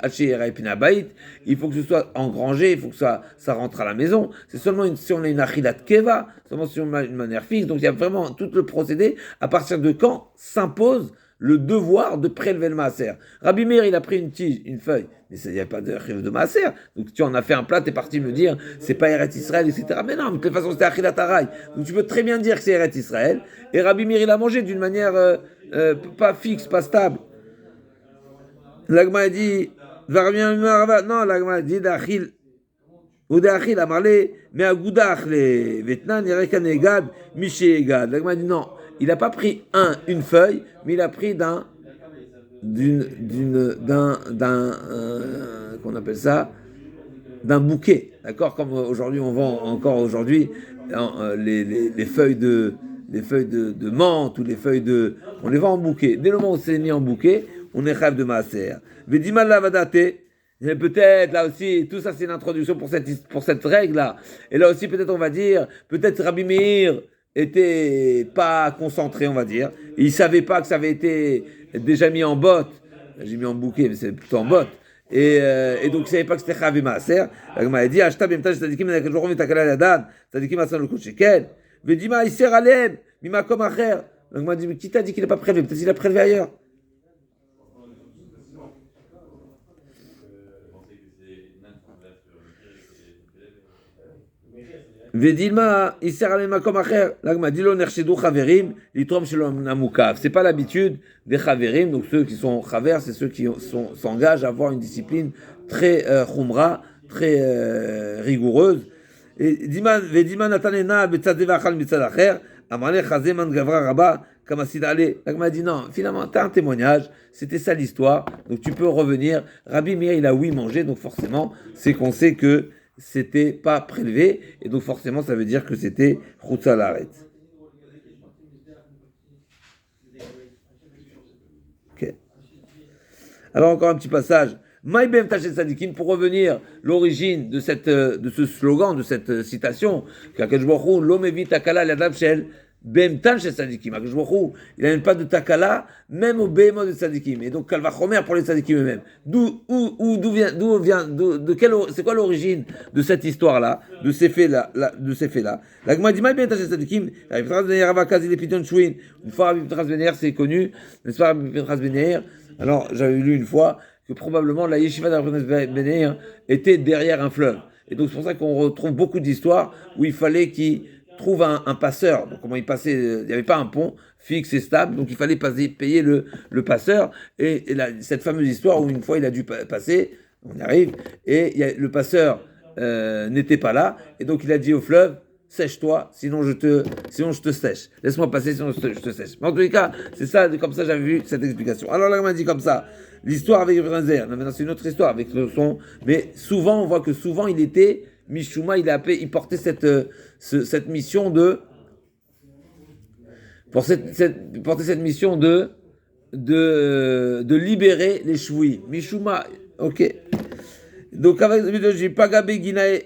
S1: il faut que ce soit engrangé, il faut que ça rentre à la maison. C'est seulement si on a une achilat keva, seulement si on a une manière fixe. Donc il y a vraiment tout le procédé. À partir de quand s'impose le devoir de prélever le maaser. Rabbi Meir, il a pris une tige, une feuille, mais il n'y a pas de maaser. Donc tu en as fait un plat, tu es parti me dire, c'est pas Eretz Israël, etc. Mais non, mais de toute façon, c'était Achilat Araï. Donc tu peux très bien dire que c'est Eretz Israël. Et Rabbi Meir, il a mangé d'une manière pas fixe, pas stable. L'Agma a dit, non, l'Agma a dit, d'Achil, ou d'Achil, a parlé, mais à Goudach, les Vietnam, Yerekan Egad, Miché Egad. L'Agma a dit, non. Il n'a pas pris une feuille, mais il a pris qu'on appelle ça, d'un bouquet, d'accord? Comme aujourd'hui, on vend encore aujourd'hui les feuilles de menthe ou les feuilles on les vend en bouquet. Dès le moment où c'est mis en bouquet, on est rêve de maaser. Vedimal lavadate. Peut-être, là aussi, tout ça c'est une introduction pour cette règle-là. Et là aussi, peut-être on va dire, peut-être Rabbi Meir était pas concentré, on va dire. Il savait pas que ça avait été déjà mis en botte j'ai mis en bouquet, mais c'est plutôt en botte. Et donc, il ne savait pas que c'était Chav et Maaser. La Gemara a dit, Ashta b'emtaj tzadikim, et Akadosh Baruch Hu takala l'adam, tzadikim asan le shekel. Vedima, iser alem, mimakom acher. La Gemara dit, mais qui t'a dit qu'il n'est pas prélevé? Peut-être qu'il a prélevé ailleurs. Vedilma, iser alem makom acher. La Gemara dit, lo nershedou chaverim, litrom shelom namukav. C'est pas l'habitude des chaverim, donc ceux qui sont chaver, c'est ceux qui s'engagent à avoir une discipline très khumra, très rigoureuse. Et Vedilma natanena betzadeh vachal mitzad acher, amale chazeman gavra rabba, kamasid ale. La Gemara dit, non, finalement, t'as un témoignage, c'était ça l'histoire, donc tu peux revenir. Rabbi Meir, il a oui mangé, donc forcément, c'est qu'on sait que c'était pas prélevé, et donc forcément ça veut dire que c'était Chutza Laaretz. Ok. Alors encore un petit passage. Maïbem Tachet Sadikim, pour revenir l'origine de ce slogan, de cette citation, qu'Akadosh Baruch Hu lo mevi takala l'adam shel Bem Tachet Sadikim. Akadosh Baruch Hu, il n'amène pas de takala, même au béhémoth de Sadikim. Et donc Kalva Chomer pour les Sadikim eux-mêmes. C'est quoi l'origine de cette histoire-là, de ces faits-là, La Gemara dit Maïbem Tachet Sadikim, Rabbi Pinchas ben Yair Avakaz il est Pidyon Shouin. Une fois Rabbi Pinchas ben Yair, c'est connu, n'est-ce pas Rabbi Pinchas ben Yair? Alors j'avais lu une fois que probablement la yeshiva d'Rabbi ben Yair était derrière un fleuve. Et donc c'est pour ça qu'on retrouve beaucoup d'histoires où il fallait qu'il trouve un passeur. Donc comment il passait, il n'y avait pas un pont fixe et stable, donc il fallait payer le passeur. Et cette fameuse histoire où une fois il a dû passer, on y arrive, et le passeur n'était pas là, et donc il a dit au fleuve, sèche-toi, sinon je te sèche. Laisse-moi passer, sinon je te sèche. Mais en tous les cas, c'est ça, comme ça j'avais vu cette explication. Alors là, on m'a dit comme ça, l'histoire avec Ibn. Maintenant c'est une autre histoire avec le son, mais souvent, on voit que souvent il était, Mishuma, il portait cette mission de, porter cette mission de libérer les chouïs. Mishuma, ok. Donc avec le Pagabe Ginae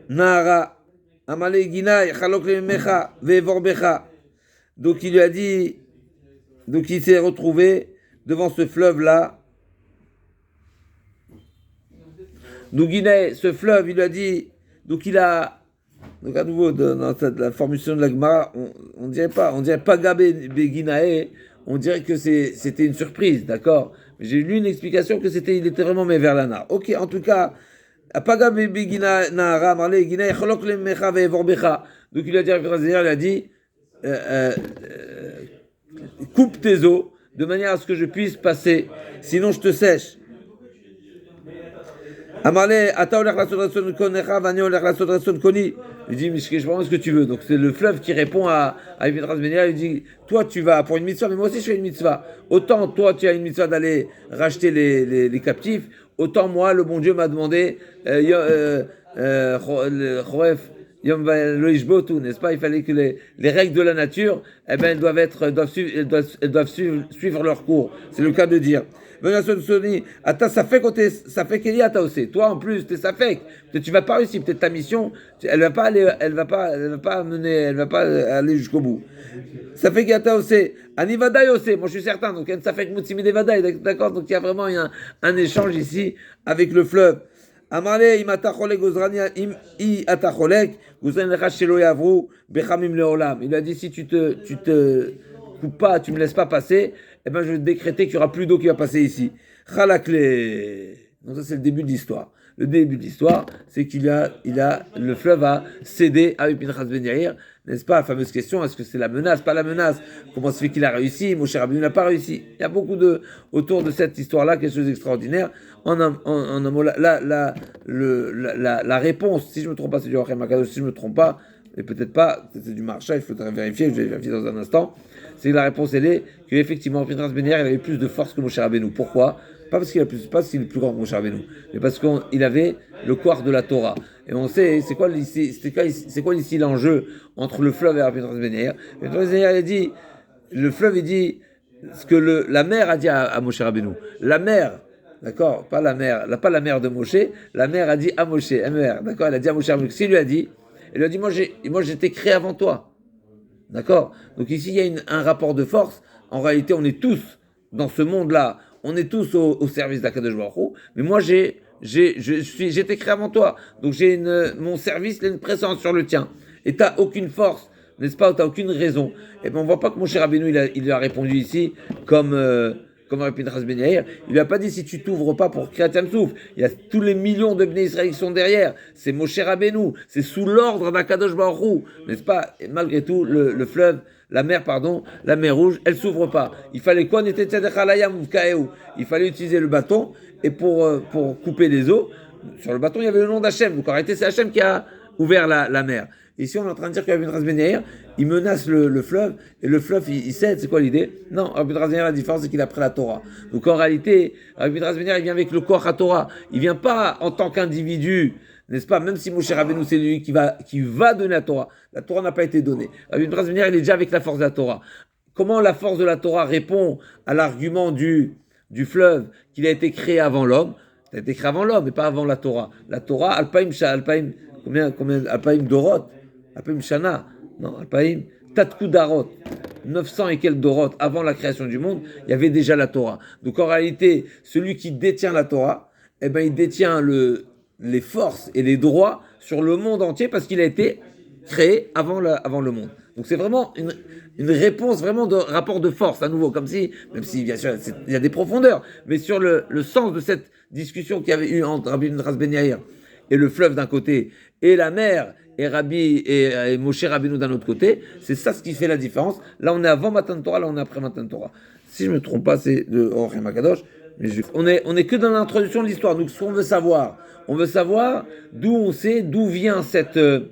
S1: Nahara, Amale Ginae, Chalok Lemecha, Vevorbecha. Donc il lui a dit, donc il s'est retrouvé devant ce fleuve-là. Donc Ginae, ce fleuve, il lui a dit, donc il a. Donc à nouveau, dans la formulation de la Gemara, on dirait pas Gabé Beginae, on dirait que c'était une surprise, d'accord? Mais j'ai lu une explication que il était vraiment Meverlana. Ok, en tout cas, Pagabé Begina Nahara, Marle Ginae, Cholok le Mecha Vevorbecha. Donc il a dit, il a dit, coupe tes os de manière à ce que je puisse passer, sinon je te sèche. Amarle, Ata olech lasot ratson konecha, vani olech lasot ratson koni. Il dit, mais je sais pas ce que tu veux. Donc c'est le fleuve qui répond à Ibn Razbenia. Il dit, toi tu vas pour une mitzvah, mais moi aussi je fais une mitzvah. Autant toi tu as une mitzvah d'aller racheter les captifs, autant moi le bon Dieu m'a demandé, n'est-ce pas? Il fallait que les règles de la nature, eh ben, elles doivent suivre leur cours. C'est le cas de dire. Toi en plus, t'es safek. Peut-être tu vas pas réussir. Peut-être ta mission, elle va pas aller jusqu'au bout. Safek yata ose. Anivadaï ose. Moi je suis certain. Donc safek mutsimi devadaï. D'accord. Donc il y a vraiment un échange ici avec le fleuve. Amale imatacholek gozrania i atacholek gozran lecha shelo yavru bechamim leolam. Il a dit si tu te coupes pas, tu me laisses pas passer, eh ben je vais décréter qu'il y aura plus d'eau qui va passer ici. Chalakle. Donc ça c'est le début de l'histoire. Le début de l'histoire, c'est le fleuve a cédé à Pinchas ben Yair, n'est-ce pas? La fameuse question, est-ce que c'est la menace, pas la menace? Comment se fait qu'il a réussi? Moshe Rabbeinu n'a pas réussi. Il y a beaucoup autour de cette histoire-là, quelque chose d'extraordinaire. La réponse, si je ne me trompe pas, c'est du Rachem Akadosh, si je ne me trompe pas, et peut-être pas, c'est du Marsha, il faudrait vérifier, je vais vérifier dans un instant. C'est que la réponse, elle est qu'effectivement, Pinchas ben Yair, il avait plus de force que Moshe Rabbeinu. Pourquoi? Pas parce qu'il est plus grand que Moshe Rabbeinu, mais parce qu'il avait le corps de la Torah. Et on sait, c'est quoi ici l'enjeu entre le fleuve et Pinchas ben Yair? Pinchas ben Yair, il dit, le fleuve, il dit ce que la mer a dit à Moshe Rabbeinu. La mer, d'accord, pas la mère de Moshe, la mer a dit à Moshe, M-E-R, d'accord, elle a dit à Moshe Rabbeinu, s'il lui a dit, elle lui a dit, moi j'étais créé avant toi, d'accord. Donc ici il y a un rapport de force. En réalité, on est tous dans ce monde-là. on est tous au service d'Akadosh Baruch Hu, mais moi j'étais créé avant toi, donc mon service, il a une présence sur le tien, et t'as aucune force, n'est-ce pas, t'as aucune raison. Et ben on voit pas que mon cher Rabbeinu, il lui a répondu ici, comme Rabbi Pinchas Ben Yair, il lui a pas dit si tu t'ouvres pas pour Kriyat Yam-Souf. Il y a tous les millions de Bnei Israël qui sont derrière, c'est Moshe Rabbeinu, c'est sous l'ordre d'Akadosh Baruch Hu, n'est-ce pas. Et malgré tout, le fleuve, la mer Rouge, elle s'ouvre pas. Il fallait quoi? Il fallait utiliser le bâton, et pour couper les eaux, sur le bâton, il y avait le nom d'Hachem. Donc en réalité, c'est Hachem qui a ouvert la mer. Ici, on est en train de dire que Rabbi Pinchas Ben Yair, il menace le fleuve, et le fleuve, il cède. C'est quoi l'idée? Non, Rabbi Pinchas Ben Yair, la différence, c'est qu'il a pris la Torah. Donc en réalité, Rabbi Pinchas Ben Yair, il vient avec le Koach HaTorah. Il vient pas en tant qu'individu, n'est-ce pas? Même si Moshe Rabbeinu, c'est lui qui va donner la Torah. La Torah n'a pas été donnée. Rabbi Pinchas Ben Yair, il est déjà avec la force de la Torah. Comment la force de la Torah répond à l'argument du fleuve qu'il a été créé avant l'homme? Il a été créé avant l'homme, mais pas avant la Torah. La Torah, Alpaim, combien Alpaim Dorot, Alpaim Shana, non, Alpaim Tatku Darot, 900 et quelques Dorot avant la création du monde, il y avait déjà la Torah. Donc en réalité, celui qui détient la Torah, eh ben, il détient les forces et les droits sur le monde entier parce qu'il a été créé avant le monde. Donc c'est vraiment une réponse vraiment de rapport de force à nouveau, comme si, même si bien sûr il y a des profondeurs, mais sur le sens de cette discussion qu'il y avait eu entre Rabbi Pinchas Ben Yair et le fleuve d'un côté, et la mer, et Moshe Rabbeinu d'un autre côté, c'est ça ce qui fait la différence. Là, on est avant Matan Torah, là, on est après Matan Torah. Si je ne me trompe pas, c'est de Orchem Akadosh. On est que dans l'introduction de l'histoire. Donc, ce qu'on veut savoir, d'où vient ce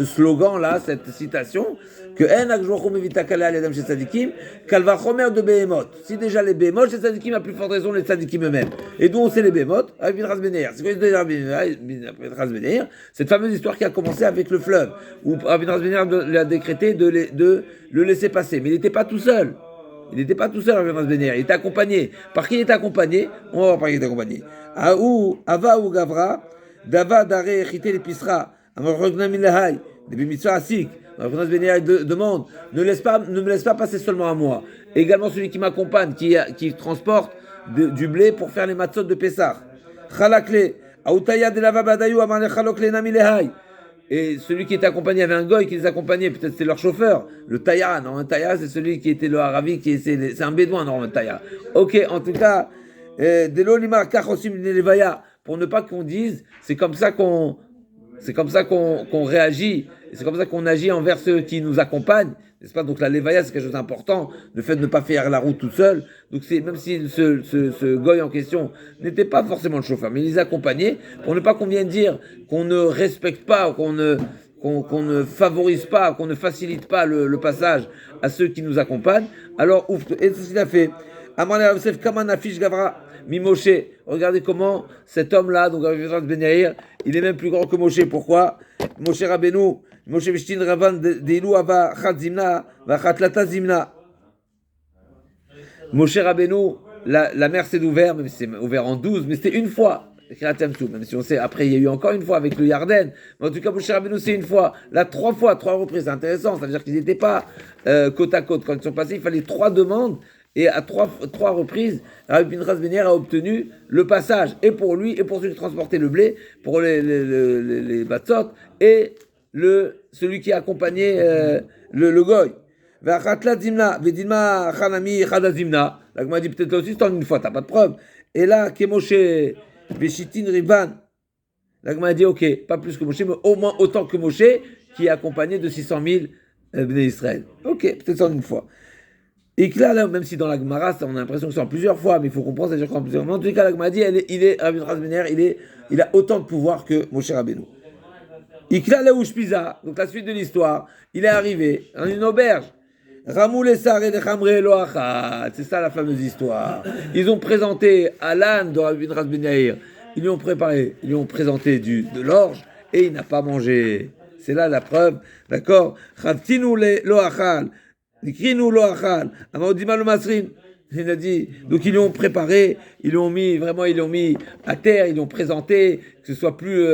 S1: slogan-là, cette citation, que En Akjouachou Mevita Kale Al Yadam Chez Tzadikim, Kalva Chomer de Behemoth. Si déjà les Behemoth, chez Tzadikim, à plus forte raison, les Tzadikim eux-mêmes. Et d'où on sait les Behemoth? Avec Pinchas Ben Yair. C'est quoi Pinchas Ben Yair? Cette fameuse histoire qui a commencé avec le fleuve, où Pinchas Ben Yair l'a décrété de le laisser passer. Mais il n'était pas tout seul. Il n'était pas tout seul, Pinchas Ben Yair. Il était accompagné. Par qui il était accompagné? On va voir par qui il était accompagné. Ava ou Gavra, Dava Dare Echite Lepisra, Amorogna Milahai, Debi Mitzvah Asik. Pinchas Ben Yair demande, ne me laisse pas passer seulement à moi. Et également celui qui m'accompagne, qui transporte du blé pour faire les matzot de Pessah. Chalakle, Autaya de Lava Badayu, Amane Chalokle Nami Lehai. Et celui qui était accompagné avait un goy qui les accompagnait, peut-être c'était leur chauffeur. Le Taya, non, un Taya c'est celui qui était le Haravi, c'est un bédouin, non, un Taya. Ok, en tout cas, Delo Limar Kachosim Levaya, pour ne pas qu'on dise, c'est comme ça qu'on réagit, et c'est comme ça qu'on agit envers ceux qui nous accompagnent, n'est-ce pas? Donc la levaya, c'est quelque chose d'important, le fait de ne pas faire la route tout seul. Donc c'est, même si ce goy en question n'était pas forcément le chauffeur, mais il les accompagnait, pour ne pas qu'on vienne dire qu'on ne respecte pas, qu'on ne favorise pas, qu'on ne facilite pas le passage à ceux qui nous accompagnent. Alors, ouf, et c'est ce qu'il a fait. Amar Yosef Kaman Afish Gavra Mimoshe. Regardez comment cet homme-là, donc Rabbi Pinchas Ben Yair, il est même plus grand que Moshe. Pourquoi? Moshe Rabbeinu, Moshe Vishtin Ravan Deilu Ava Chat Zimna, Vachatlata Zimna. Moshe Rabbeinu, la mer s'est ouverte, même si c'est ouvert en 12, mais c'était une fois. Même si on sait, après il y a eu encore une fois avec le Yarden, mais en tout cas Moshe Rabbeinu c'est une fois, là 3 fois, 3 reprises, c'est intéressant, c'est-à-dire qu'ils n'étaient pas côte à côte, quand ils sont passés il fallait 3 demandes, et à 3 reprises, Rabbi Pinchas Ben Yair a obtenu le passage, et pour lui, et pour celui qui transportait le blé, pour les batzot, et celui qui accompagnait le goy. V'achatla zimna, v'dilma chanami chada zimna. Là, on m'a dit peut-être là aussi, c'est en une fois, t'as pas de preuve. Et là, Kemoshe, v'shitin rivan. Là, on m'a dit, ok, pas plus que Moshe, mais au moins autant que Moshe, qui est accompagné de 600 000 Bnei Israël. Ok, peut-être en une fois. Et que là, même si dans la Gemara, on a l'impression que c'est en plusieurs fois, mais il faut comprendre, c'est-à-dire qu'en plusieurs fois. En tout cas, la Gemara dit, Rabbi Pinchas Ben Yair, il a autant de pouvoir que Moshe Rabbeinu. Ikla le Ushpiza, donc la suite de l'histoire, il est arrivé dans une auberge. Ramoul et Sar et le Chamre lo achat, c'est ça la fameuse histoire. Ils ont présenté à l'âne de Rabbi Pinchas Ben Yair, ils lui ont présenté de l'orge et il n'a pas mangé. C'est là la preuve, d'accord? Chavtinu lo achal. Il a dit, donc ils l'ont préparé, ils l'ont mis à terre, ils l'ont présenté, que ce soit plus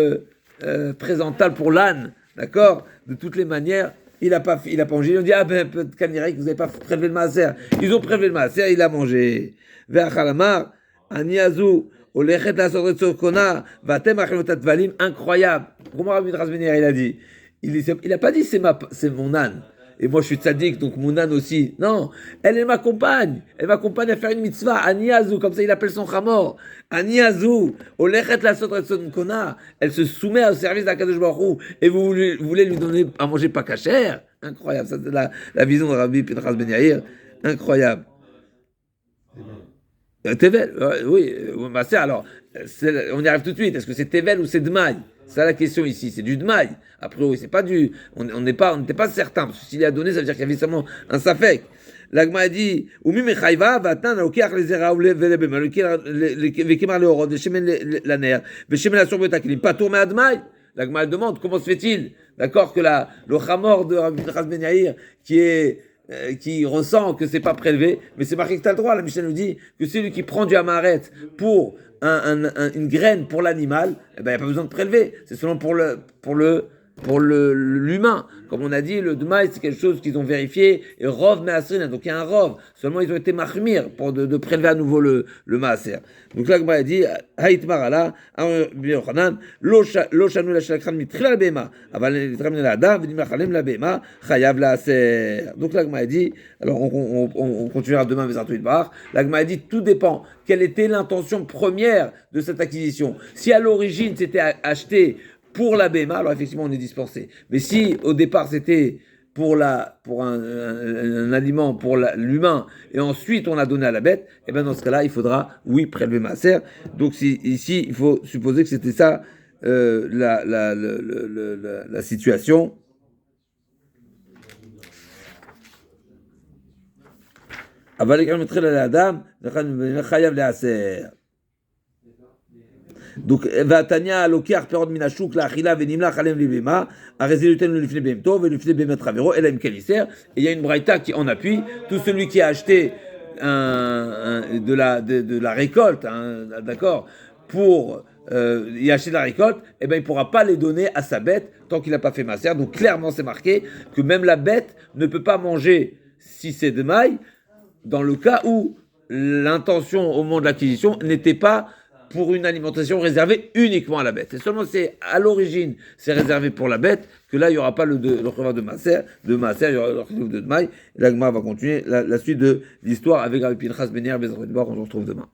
S1: présentable pour l'âne, d'accord? De toutes les manières, il n'a pas mangé. Ils ont dit, ah ben, Kanirek, vous n'avez pas prélevé le maaser. Ils ont prélevé le maaser, il a mangé. Ve'achalamar, Aniazou, Olechet la sodret kona, vatem achenotat valim, incroyable. Comment Rabbi Pinchas Ben Yair, il a dit? Il n'a pas dit, c'est mon âne. Et moi, je suis tzaddik, donc mon âne aussi. Non, elle m'accompagne. Elle m'accompagne à faire une mitzvah. Aniazou, comme ça il appelle son chamor. Aniazou, Olechet la sodret kona. Elle se soumet au service d'Akadosh Baruch Hu. Et vous voulez lui donner à manger pas cachère? Incroyable. Ça, c'est la vision de Rabbi Pinchas Ben Yair. Incroyable. Tevel, oui, Maaser, alors, on y arrive tout de suite. Est-ce que c'est Tevel ou c'est Dmaï? C'est ça la question ici, c'est du Dmaï. A priori, c'est pas du. On n'était pas certain, parce que s'il a donné, ça veut dire qu'il y avait seulement un Safek. L'Agma a dit Umi Mechaiva, Vatan, Okiach les Zeraoule, Velebema, Vekemar le Horod, Veshemen la Ner, Veshemen la Surbetakilim, pas tourné à Dmaï. L'Agma demande comment se fait-il, d'accord, que le Chamor de Rabbi Pinchas Ben Yair, qui ressent que c'est pas prélevé, mais c'est marqué que tu as le droit. La Mishnah nous dit que celui qui prend du Hamaret pour une graine pour l'animal, eh ben, il n'y a pas besoin de prélever. C'est seulement pour l'humain. Comme on a dit, le Dmaï, c'est quelque chose qu'ils ont vérifié, et Rov Measrin, donc il y a un Rov. Seulement, ils ont été mahmir pour de prélever à nouveau le Maaser. Donc là, il dit, Haït Marala, Lo Shanu la Shalakran Mitril la Bema, Aval Nitram la Adam, Vidim Lachalem la Bema, Chayav la Aser. Donc là, il dit, alors on continuera demain, Bezartou Idbar. Là, il dit, tout dépend. Quelle était l'intention première de cette acquisition? Si à l'origine, c'était acheté pour la BMA, alors effectivement on est dispensé. Mais si au départ c'était pour un aliment pour l'humain et ensuite on a donné à la bête, et bien dans ce cas-là il faudra prélever maaser. Donc ici il faut supposer que c'était ça la situation. Donc, Vatania, Lokiar, Perod Minachouk, la Achila, Venimla, Chalem Libema, a résoluté le Lifne Bemto, le Lifne Bemet Ravero, Elam Kalisser. Et il y a une braïta qui en appuie. Tout celui qui a acheté de la récolte, d'accord, pour y acheter de la récolte, eh ben, il ne pourra pas les donner à sa bête tant qu'il n'a pas fait maaser. Donc, clairement, c'est marqué que même la bête ne peut pas manger si c'est de maille, dans le cas où l'intention au moment de l'acquisition n'était pas pour une alimentation réservée uniquement à la bête. Et seulement c'est à l'origine, c'est réservé pour la bête, que là, il n'y aura pas le cheva de maaser, il y aura le cheva de maille. Et l'Agma va continuer la suite de l'histoire avec Rabbi Pinchas Ben Yair, on se retrouve demain.